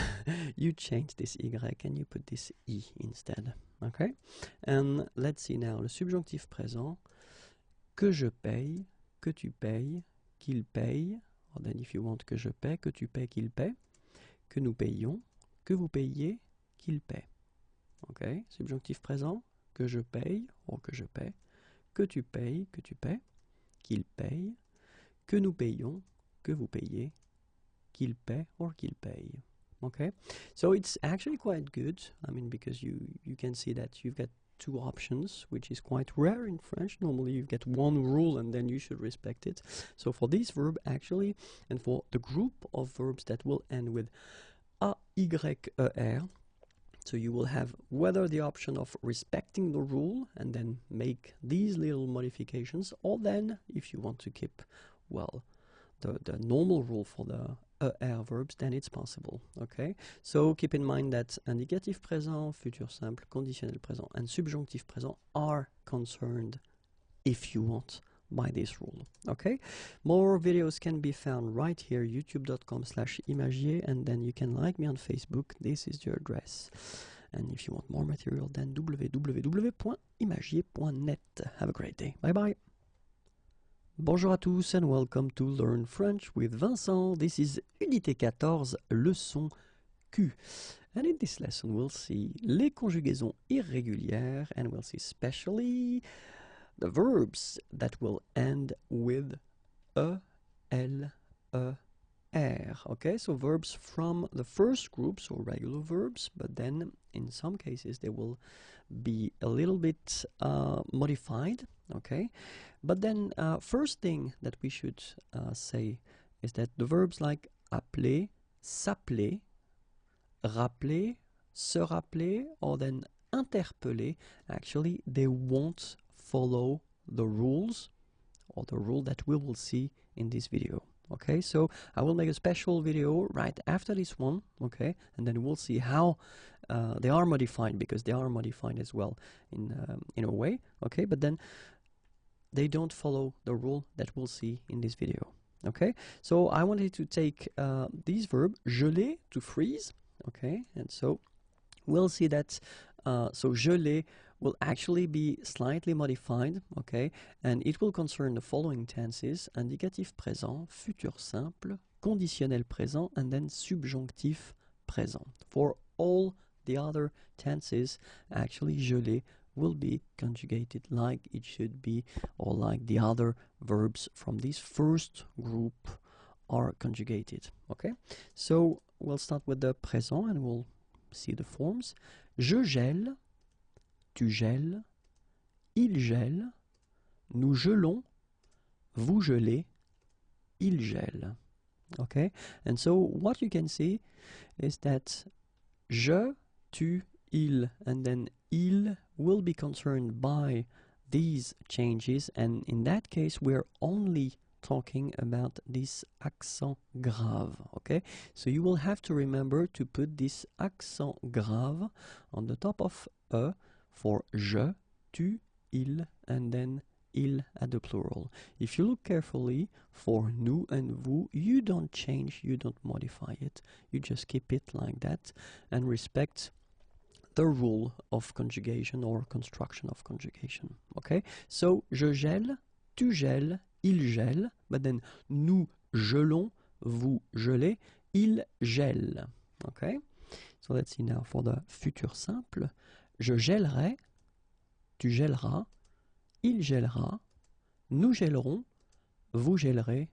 you change this Y and you put this I instead. Okay, and let's see now le subjonctif présent. Que je paye, que tu payes, qu'il paye, or then if you want que je paie, que tu paies, qu'il paie, que nous payons, que vous payiez, qu'il paie. Ok, subjonctif présent, que je paye, ou que je paie, que tu payes, que tu paies, qu'il paye, que nous payons, que vous payez, qu'il paie, or qu'il paye. Okay, so it's actually quite good, I mean, because you can see that you've got two options, which is quite rare in French. Normally you get one rule and then you should respect it. So for this verb actually, and for the group of verbs that will end with a, y, er, so you will have whether the option of respecting the rule and then make these little modifications, or then if you want to keep, well, the normal rule for the er verbs, then it's possible. Okay, so keep in mind that indicatif présent, futur simple, conditionnel présent, and subjonctif présent are concerned, if you want, by this rule. Okay, more videos can be found right here, youtube.com/imagier, and then you can like me on Facebook. This is your address. And if you want more material, then www.imagier.net. Have a great day. Bye bye. Bonjour à tous and welcome to Learn French with Vincent. This is Unité 14, leçon Q. And in this lesson we'll see les conjugaisons irrégulières, and we'll see especially the verbs that will end with e, l, e, r. Okay, so verbs from the first group, so regular verbs, but then in some cases they will be a little bit modified. Okay, but then first thing that we should say is that the verbs like appeler, s'appeler, rappeler, se rappeler, or then interpeller, actually they won't follow the rules, or the rule that we will see in this video. Okay, so I will make a special video right after this one, okay, and then we'll see how they are modified, because they are modified as well in a way, okay, but then they don't follow the rule that we'll see in this video. Okay, so I wanted to take this verb geler, to freeze, okay, and so we'll see that so geler will actually be slightly modified, okay, and it will concern the following tenses: indicatif présent, futur simple, conditionnel présent, and then subjonctif présent. For all the other tenses, actually geler will be conjugated like it should be, or like the other verbs from this first group are conjugated. Okay, so we'll start with the présent and we'll see the forms. Je gèle, tu gèles, il gèle, nous gelons, vous gelez, il gèle. Okay, and so what you can see is that je, tu, il, and then il will be concerned by these changes, and in that case we're only talking about this accent grave, okay? So you will have to remember to put this accent grave on the top of e for je, tu, il, and then il at the plural. If you look carefully, for nous and vous, you don't change, you don't modify it, you just keep it like that and respect the rule of conjugation or construction of conjugation, okay? So, je gèle, tu gèles, il gèle, but then nous gelons, vous gelez, il gèle, okay? So let's see now for the futur simple. Je gèlerai, tu gèleras, il gèlera, nous gèlerons, vous gèlerez,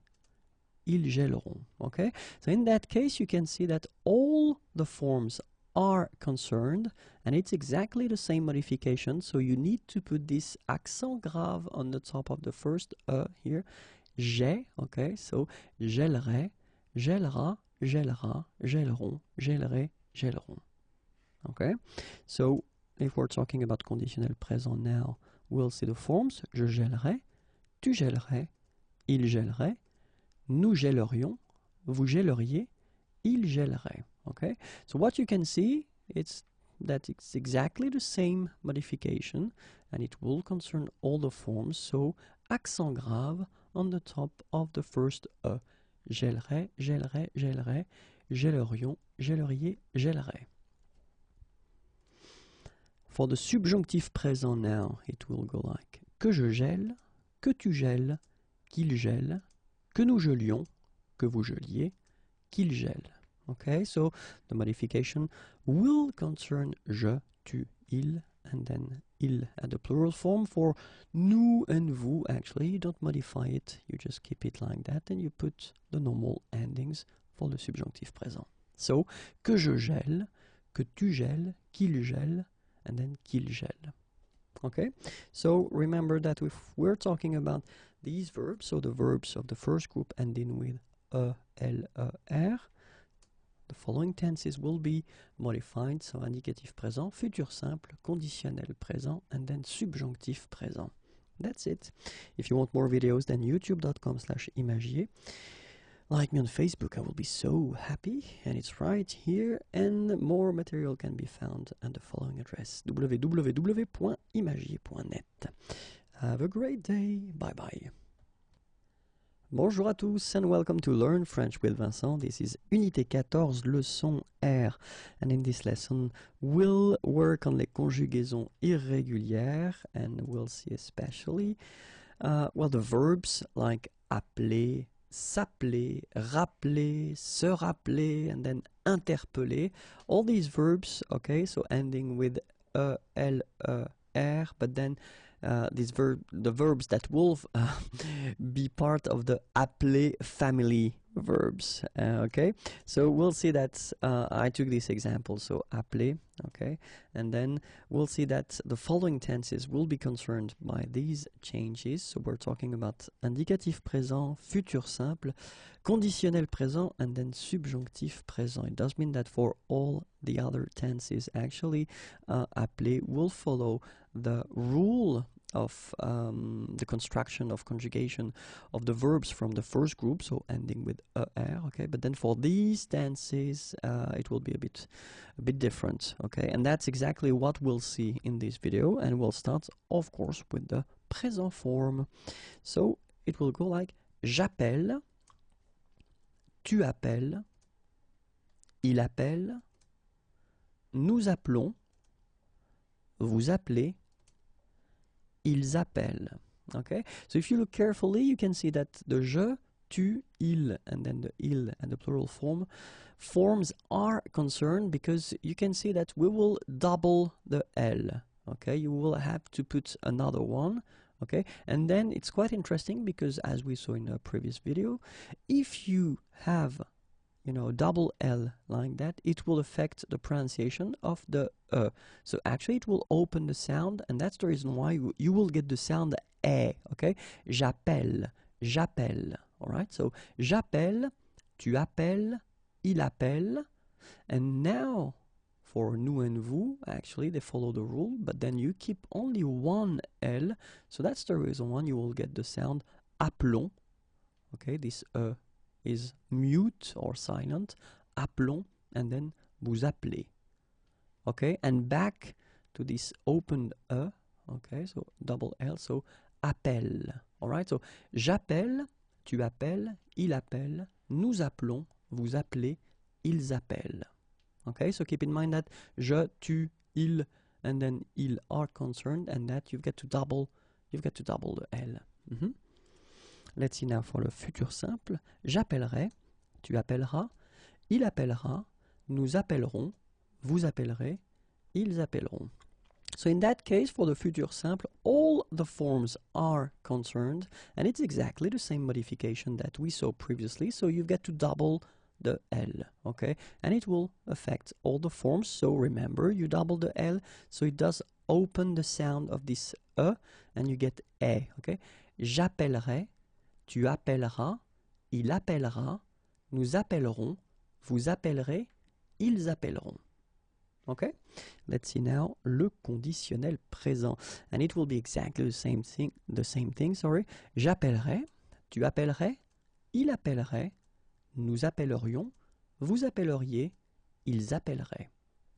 ils gèleront, okay? So in that case you can see that all the forms are concerned, and it's exactly the same modification, so you need to put this accent grave on the top of the first here, j'ai, okay, so gèlerai, gèlera, gèlera, gèleront, gèlerai, gèleront, okay? So if we're talking about conditionnel présent now, we'll see the forms, je gèlerai, tu gèlerais, il gèlerait, nous gèlerions, vous gèleriez, il gèlerait. Okay, so what you can see is that it's exactly the same modification and it will concern all the forms, so accent grave on the top of the first e. Gèlerait, gèlerait, gèlerait, gèlerions, gèleriez, gèlerait. For the subjonctif présent now, it will go like que je gèle, que tu gèles, qu'il gèle, que nous gelions, que vous geliez, qu'il gèle. Okay, so the modification will concern je, tu, il, and then il at the plural form. For nous and vous, actually, you don't modify it, you just keep it like that, and you put the normal endings for the subjonctif présent. So, que je gèle, que tu gèles, qu'il gèle, and then qu'il gèle. Okay, so remember that if we're talking about these verbs, so the verbs of the first group ending with e, l, e, r, the following tenses will be modified, so indicatif présent, futur simple, conditionnel présent, and then subjonctif présent. That's it. If you want more videos, then youtube.com/imagier. Like me on Facebook, I will be so happy, and it's right here, and more material can be found at the following address, www.imagier.net. Have a great day, bye bye. Bonjour à tous and welcome to Learn French with Vincent. This is Unité 14, leçon R. And in this lesson, we'll work on les conjugaisons irrégulières and we'll see especially, well, the verbs like appeler, s'appeler, rappeler, se rappeler, and then interpeller. All these verbs, okay, so ending with e, l, e, r, but then the verbs that will be part of the appeler family verbs, okay? So we'll see that I took this example, so appeler, okay? And then we'll see that the following tenses will be concerned by these changes. So we're talking about indicatif présent, futur simple, conditionnel présent, and then subjonctif présent. It does mean that for all the other tenses, actually, appeler will follow the rule of the construction of conjugation of the verbs from the first group, so ending with er, okay? But then for these tenses, it will be a bit different, okay? And that's exactly what we'll see in this video, and we'll start, of course, with the present form. So it will go like j'appelle, tu appelles, il appelle, nous appelons, vous appelez, ils appellent. Okay, so if you look carefully, you can see that the je, tu, il, and then the il and the plural forms are concerned because you can see that we will double the l. Okay, you will have to put another one. Okay, and then it's quite interesting because as we saw in the previous video, if you have double L like that, it will affect the pronunciation of the E. So actually it will open the sound, and that's the reason why you will get the sound E, okay? J'appelle, j'appelle, alright? So j'appelle, tu appelles, il appelle, and now for nous and vous, actually they follow the rule, but then you keep only one L, so that's the reason why you will get the sound appelons. Okay, this is mute or silent, appelons, and then vous appelez. Okay, and back to this open okay, so double L, so appelle. Alright, so j'appelle, tu appelles, il appelle, nous appelons, vous appelez, ils appellent. Okay, so keep in mind that je, tu, il, and then ils are concerned, and that you've got to double the L. Let's see now for le futur simple. J'appellerai, tu appelleras, il appellera, nous appellerons, vous appellerez, ils appelleront. So in that case, for the future simple, all the forms are concerned, and it's exactly the same modification that we saw previously, so you've got to double the L, okay? And it will affect all the forms, so remember, you double the L, so it does open the sound of this and you get E, okay? J'appellerai, tu appelleras, il appellera, nous appellerons, vous appellerez, ils appelleront. Okay, let's see now le conditionnel présent, and it will be exactly the same thing. Sorry, j'appellerai, tu appellerais, il appellerait, nous appellerions, vous appelleriez, ils appelleraient.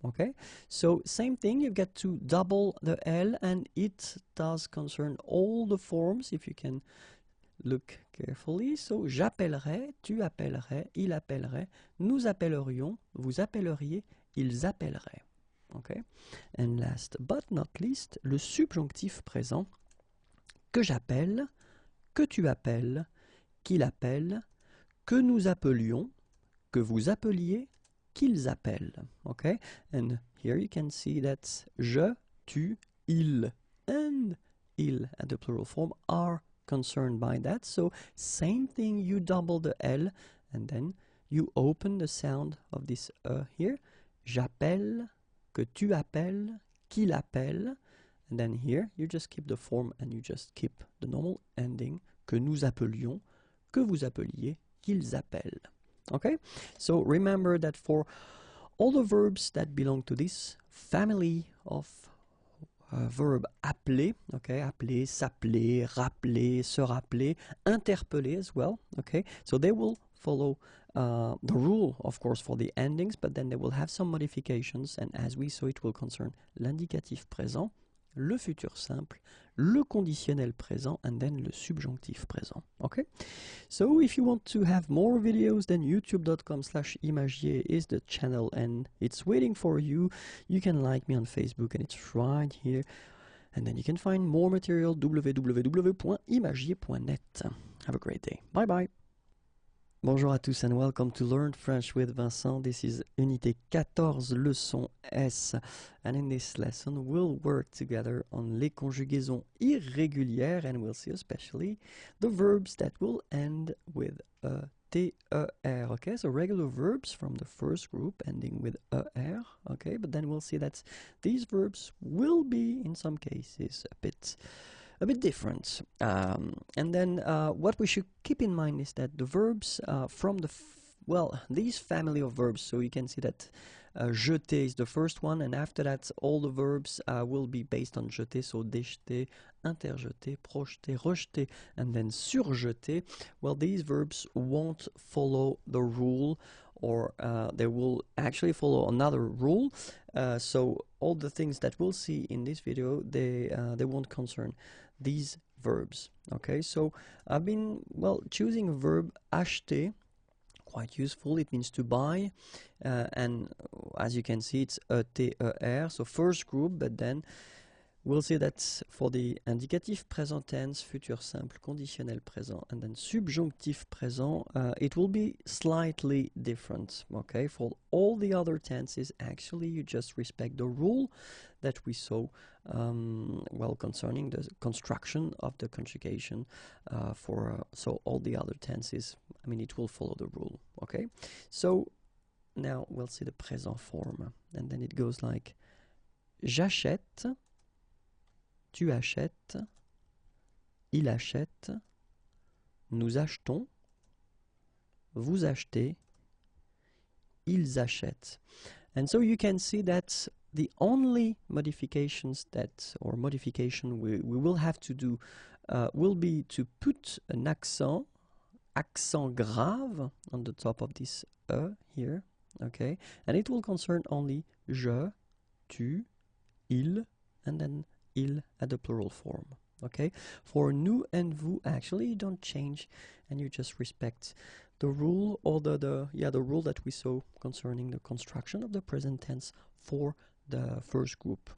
Okay, so same thing. You've got to double the L, and it does concern all the forms. If you can look carefully, so j'appellerai, tu appellerais, il appellerait, nous appellerions, vous appelleriez, ils appelleraient. Okay? And last but not least, le subjonctif présent, que j'appelle, que tu appelles, qu'il appelle, que nous appelions, que vous appeliez, qu'ils appellent. Okay? And here you can see that je, tu, il, and il, at the plural form, are concerned by that. So same thing, you double the L, and then you open the sound of this here. J'appelle, que tu appelles, qu'il appelle, and then here you just keep the form and you just keep the normal ending, que nous appelions, que vous appeliez, qu'ils appellent. Okay, so remember that for all the verbs that belong to this family of verb appeler, okay, appeler, s'appeler, rappeler, se rappeler, interpeller as well, okay, so they will follow the rule, of course, for the endings, but then they will have some modifications, and as we saw, it will concern l'indicatif présent, le futur simple, le conditionnel présent, and then le subjonctif présent. Okay, so if you want to have more videos, then youtube.com/imagier is the channel, and it's waiting for you. You can like me on Facebook, and it's right here, and then you can find more material www.imagier.net. Have a great day. Bye bye. Bonjour à tous and welcome to Learn French with Vincent. This is Unité 14, leçon S. And in this lesson, we'll work together on les conjugaisons irrégulières, and we'll see especially the verbs that will end with TER. Okay, so regular verbs from the first group ending with ER. Okay, but then we'll see that these verbs will be, in some cases, a bit different. And then what we should keep in mind is that the verbs from the these family of verbs, so you can see that jeter is the first one, and after that all the verbs will be based on jeter, so déjeter, interjeter, projeter, rejeter, and then surjeter. Well, these verbs won't follow the rule, or they will actually follow another rule, so all the things that we'll see in this video, they won't concern these verbs. Okay, so I've been choosing a verb acheter, quite useful. It means to buy, and as you can see, it's ETER, so first group, but then we'll see that for the indicatif présent tense, futur simple, conditionnel présent, and then subjonctif présent, it will be slightly different. Okay, for all the other tenses, actually, you just respect the rule that we saw concerning the construction of the conjugation so all the other tenses, I mean, it will follow the rule. Okay, so now we'll see the présent form, and then it goes like j'achète, tu achètes, il achète, nous achetons, vous achetez, ils achètent. And so you can see that the only modifications that, or modification we will have to do will be to put an accent grave on the top of this here, okay? And it will concern only je, tu, il, and then il at the plural form, okay? For nous and vous, actually, you don't change, and you just respect the rule, or the rule that we saw concerning the construction of the present tense for the first group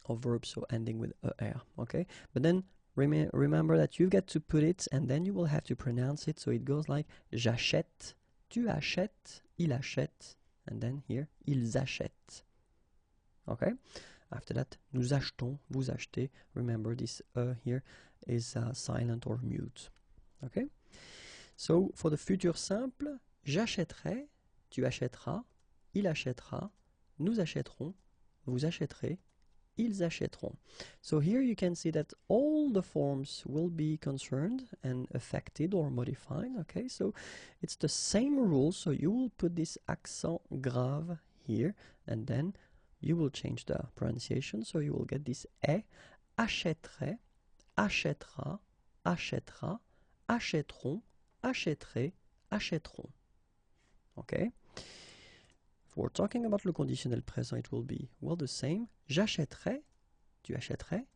of verbs, so ending with er, okay? But then remember that you've got to put it, and then you will have to pronounce it, so it goes like j'achète, tu achètes, il achète, and then here, ils achètent, okay? After that, nous achetons, vous achetez. Remember this here is silent or mute, okay? So for the futur simple, j'achèterai, tu achèteras, il achètera, nous achèterons, vous achèterez, ils achèteront. So here you can see that all the forms will be concerned and affected or modified, okay? So it's the same rule, so you will put this accent grave here, and then you will change the pronunciation, so you will get this est, achèterait, achètera, achètera, achèteront, achèterait, achèteront. Okay? If we're talking about le conditionnel présent, it will be, well, the same. J'achèterais, tu achèterais,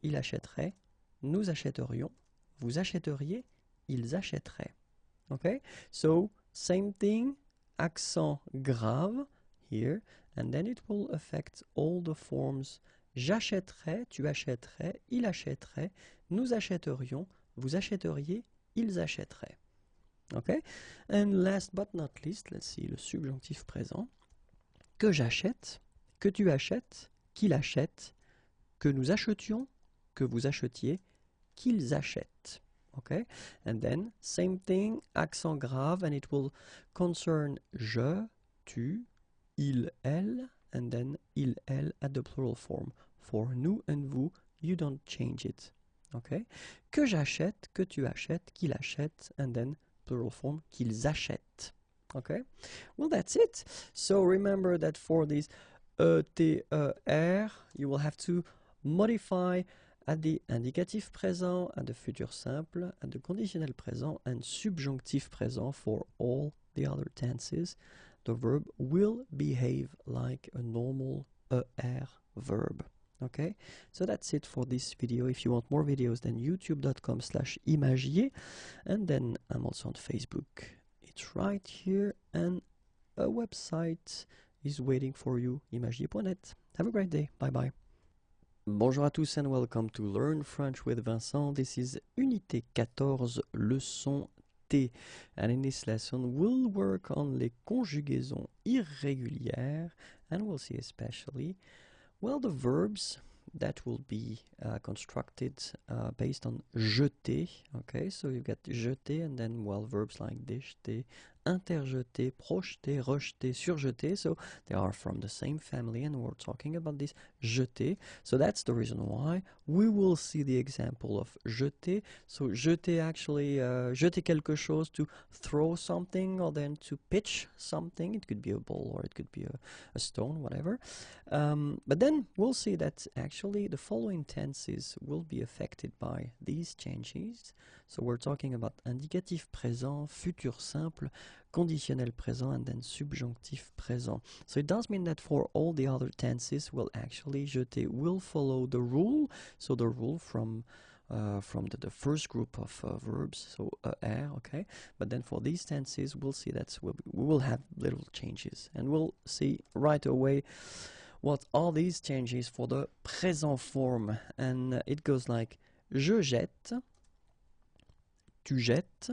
il achèterait, nous achèterions, vous achèteriez, ils achèteraient. Okay? So, same thing, accent grave here, and then it will affect all the forms. J'achèterais, tu achèterais, il achèterait, nous achèterions, vous achèteriez, ils achèteraient. Okay? And last but not least, let's see, le subjonctif présent. Que j'achète, que tu achètes, qu'il achète, que nous achetions, que vous achetiez, qu'ils achètent. Okay? And then, same thing, accent grave, and it will concern je, tu, il, elle, and then il, elle at the plural form. For nous and vous, you don't change it. Okay? Que j'achète, que tu achètes, qu'il achète, and then plural form, qu'ils achètent. Okay? Well, that's it. So remember that for this T, R, you will have to modify at the indicatif présent, at the futur simple, at the conditionnel présent, and subjonctif présent for all the other tenses. The verb will behave like a normal ER verb. Okay, so that's it for this video. If you want more videos, then youtube.com/imagier, and then I'm also on Facebook. It's right here, and a website is waiting for you, imagier.net. Have a great day. Bye bye. Bonjour à tous and welcome to Learn French with Vincent. This is Unité 14, leçon T. And in this lesson, we'll work on les conjugaisons irrégulières, and we'll see especially, well, the verbs that will be constructed based on jeter. Okay, so you get jeter, and then, well, verbs like déjeter, interjeter, projeter, rejeter, surjeter. So they are from the same family, and we're talking about this jeter. So that's the reason why we will see the example of jeter. So jeter, actually, jeter quelque chose, to throw something, or then to pitch something. It could be a ball, or it could be a stone, whatever. But then we'll see that actually the following tenses will be affected by these changes. So we're talking about indicatif présent, futur simple, conditionnel présent, and then subjonctif présent. So it does mean that for all the other tenses, well, actually, jeter will follow the rule. So the rule from the first group of verbs, so er, okay? But then for these tenses, we'll see that we will have little changes. And we'll see right away what are these changes for the présent form. And it goes like, je jette, tu jettes,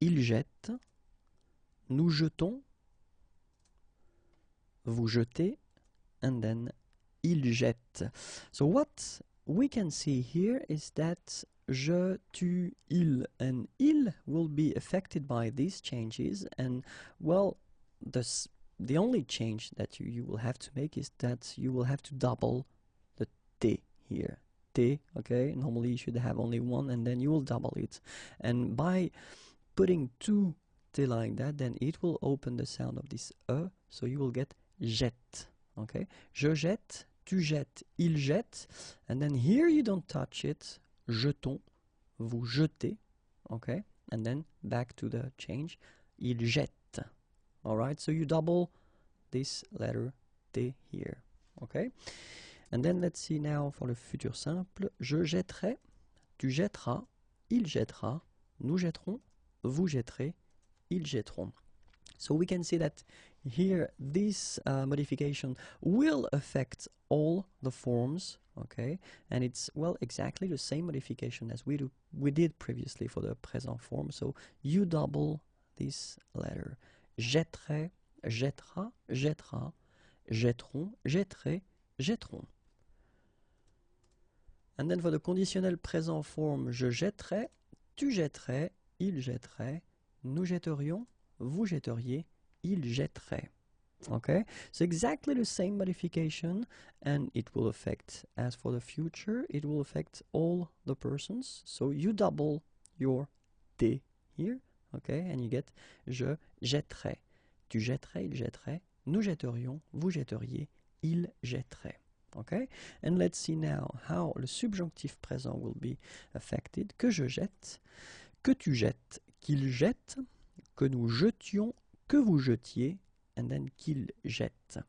il jette, nous jetons, vous jetez, and then il jette. So what we can see here is that je, tu, il, and il will be affected by these changes, and, well, the only change that you will have to make is that you will have to double the t here. T, okay, normally you should have only one, and then you will double it. And by putting two jeter like that, then it will open the sound of this E, so you will get jette. Okay, je jette, tu jettes, il jette, and then here you don't touch it, jetons, vous jetez, okay, and then back to the change, il jette. Alright, so you double this letter T here, okay, and then let's see now for the futur simple, je jetterai, tu jetteras, il jettera, nous jetterons, vous jetterez, ils jetteront. So we can see that here this modification will affect all the forms, okay, and it's, well, exactly the same modification as we did previously for the present form. So you double this letter. Jetterai, jettera, jettera, jetteront, jetterai, jetteront. And then for the conditionnel présent form, je jetterai, tu jetterais, il jetterait, nous jetterions, vous jetteriez, il jetterait. Okay, so exactly the same modification, and it will affect, as for the future, it will affect all the persons. So you double your T here, okay, and you get je jetterai, tu jetterais, il jetterait, nous jetterions, vous jetteriez, il jetterait. Okay, and let's see now how le subjonctif présent will be affected. Que je jette, que tu jettes, qu'il jette, que nous jetions, que vous jetiez, and then qu'il jette.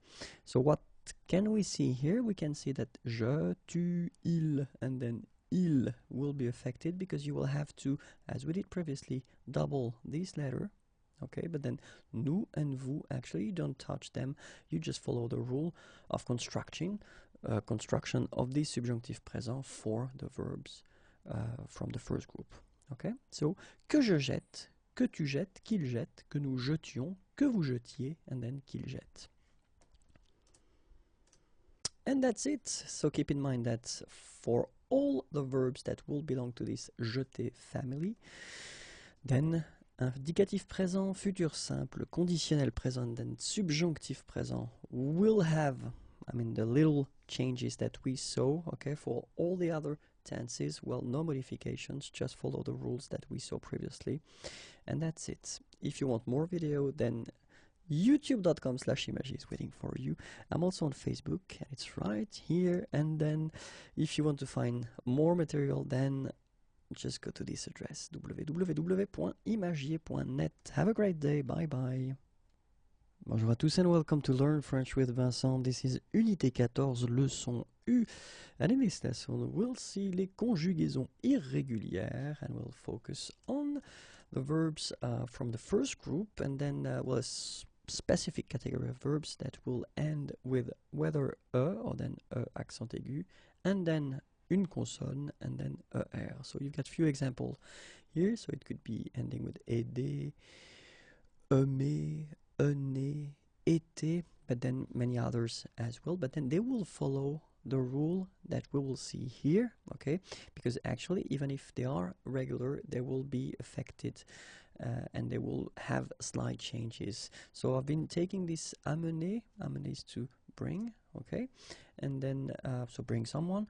So what can we see here? We can see that je, tu, il, and then il will be affected because you will have to, as we did previously, double this letter. Okay, but then nous and vous, actually you don't touch them, you just follow the rule of construction of the subjunctive présent for the verbs from the first group. Okay, so que je jette, que tu jettes, qu'il jette, que nous jetions, que vous jetiez, and then qu'il jette. And that's it. So keep in mind that for all the verbs that will belong to this jeter family, then indicatif présent, futur simple, conditionnel présent, then subjonctif présent will have, I mean, the little changes that we saw, okay, for all the other tenses, well, no modifications, just follow the rules that we saw previously, and that's it. If you want more video, then youtube.com/imagiers is waiting for you. I'm also on Facebook, and it's right here, and then if you want to find more material, then just go to this address, www.imagiers.net. Have a great day, bye bye. Bonjour à tous and welcome to Learn French with Vincent. This is Unité 14, leçon U. And in this lesson, we'll see les conjugaisons irrégulières and we'll focus on the verbs from the first group and then well, a specific category of verbs that will end with whether or then accent aigu, and then une consonne, and then ER. So you've got few examples here, so it could be ending with aider, aimer, né, été, but then many others as well, but then they will follow the rule that we will see here, okay, because actually even if they are regular, they will be affected and they will have slight changes. So I've been taking this amener is to bring, okay, and then so bring someone,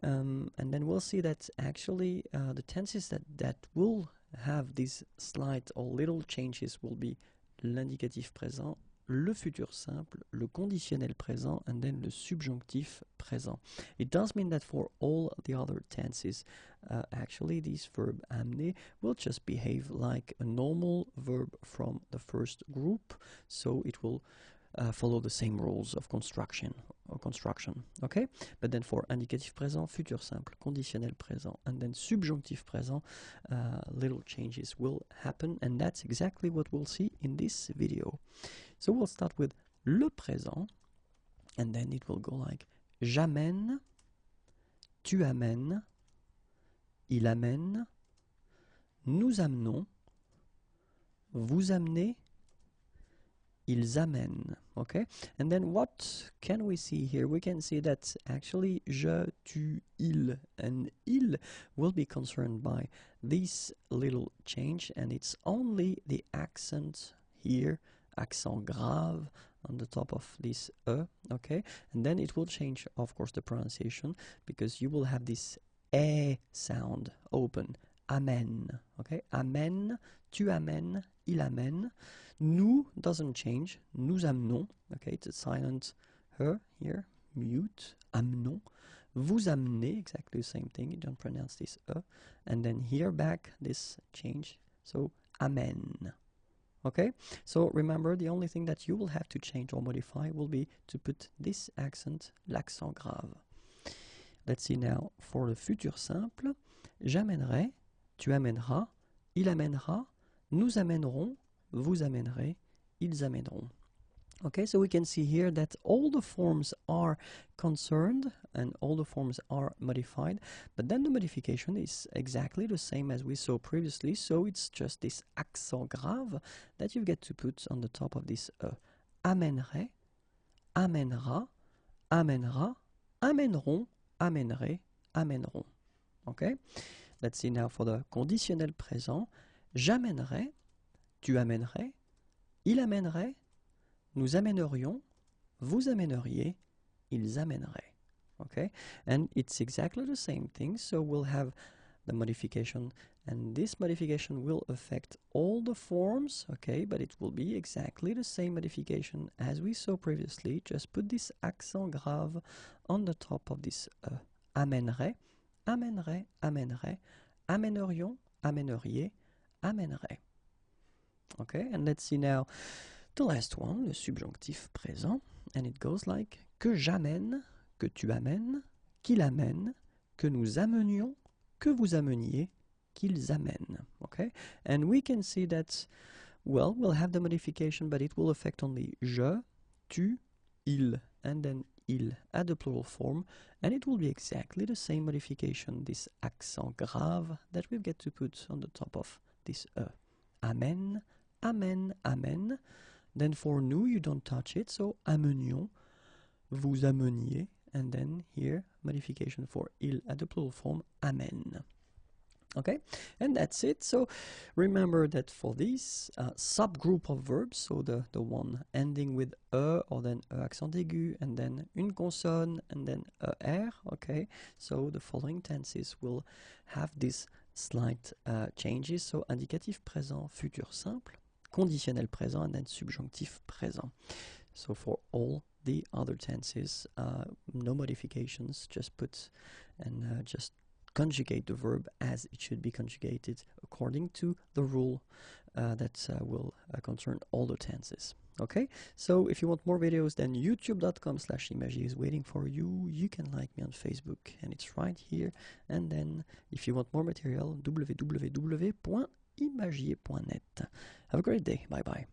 and then we'll see that actually the tenses that will have these slight or little changes will be l'indicatif présent, le futur simple, le conditionnel présent, and then le subjonctif présent. It does mean that for all the other tenses, actually this verb amener will just behave like a normal verb from the first group, so it will follow the same rules of construction, okay? But then for indicatif présent, futur simple, conditionnel présent, and then subjonctif présent, little changes will happen, and that's exactly what we'll see in this video. So we'll start with le présent, and then it will go like j'amène, tu amènes, il amène, nous amenons, vous amenez, ils amènent, okay? And then what can we see here? We can see that actually je, tu, il, and il will be concerned by this little change, and it's only the accent here, accent grave on the top of this e, okay? And then it will change, of course, the pronunciation, because you will have this sound open, amène. Okay, amène, tu amènes, il amène. Nous doesn't change. Nous amenons. Okay, it's a silent her here. Mute. Amenons. Vous amenez, exactly the same thing. You don't pronounce this and then here back this change. So amène. Okay, so remember the only thing that you will have to change or modify will be to put this accent, l'accent grave. Let's see now for the futur simple. J'amènerai, tu amèneras, il amènera, nous amènerons, vous amènerez, ils amèneront. Okay, so we can see here that all the forms are concerned and all the forms are modified, but then the modification is exactly the same as we saw previously, so it's just this accent grave that you get to put on the top of this amènerai, amènera, amènera, amèneront, amènerai, amèneront. Okay, let's see now for the conditionnel présent. J'amènerai, tu amènerais, il amènerait, nous amènerions, vous amèneriez, ils amèneraient. Okay, and it's exactly the same thing, so we'll have the modification, and this modification will affect all the forms, okay, but it will be exactly the same modification as we saw previously. Just put this accent grave on the top of this amènerait, amènerait, amènerait, amènerions, amèneriez, amènerait. Okay, and let's see now the last one, le subjonctif présent, and it goes like que j'amène, que tu amènes, qu'il amène, que nous amenions, que vous ameniez, qu'ils amènent. Okay, and we can see that, well, we'll have the modification, but it will affect only je, tu, il, and then il at the plural form, and it will be exactly the same modification, this accent grave that we get to put on the top of this amène, amène, amène. Then for nous, you don't touch it, so amenions, vous ameniez, and then here, modification for il at the plural form, amène. Okay, and that's it. So remember that for this subgroup of verbs, so the one ending with or then accent aigu, and then une consonne, and then r, okay, so the following tenses will have these slight changes. So indicatif présent, futur simple, conditionnel présent, and then subjonctif présent. So for all the other tenses, no modifications, just put and just conjugate the verb as it should be conjugated according to the rule that will concern all the tenses. Okay, so if you want more videos, then youtube.com/imagier is waiting for you. You can like me on Facebook, and it's right here. And then if you want more material, www.imagier.net. Have a great day. Bye bye.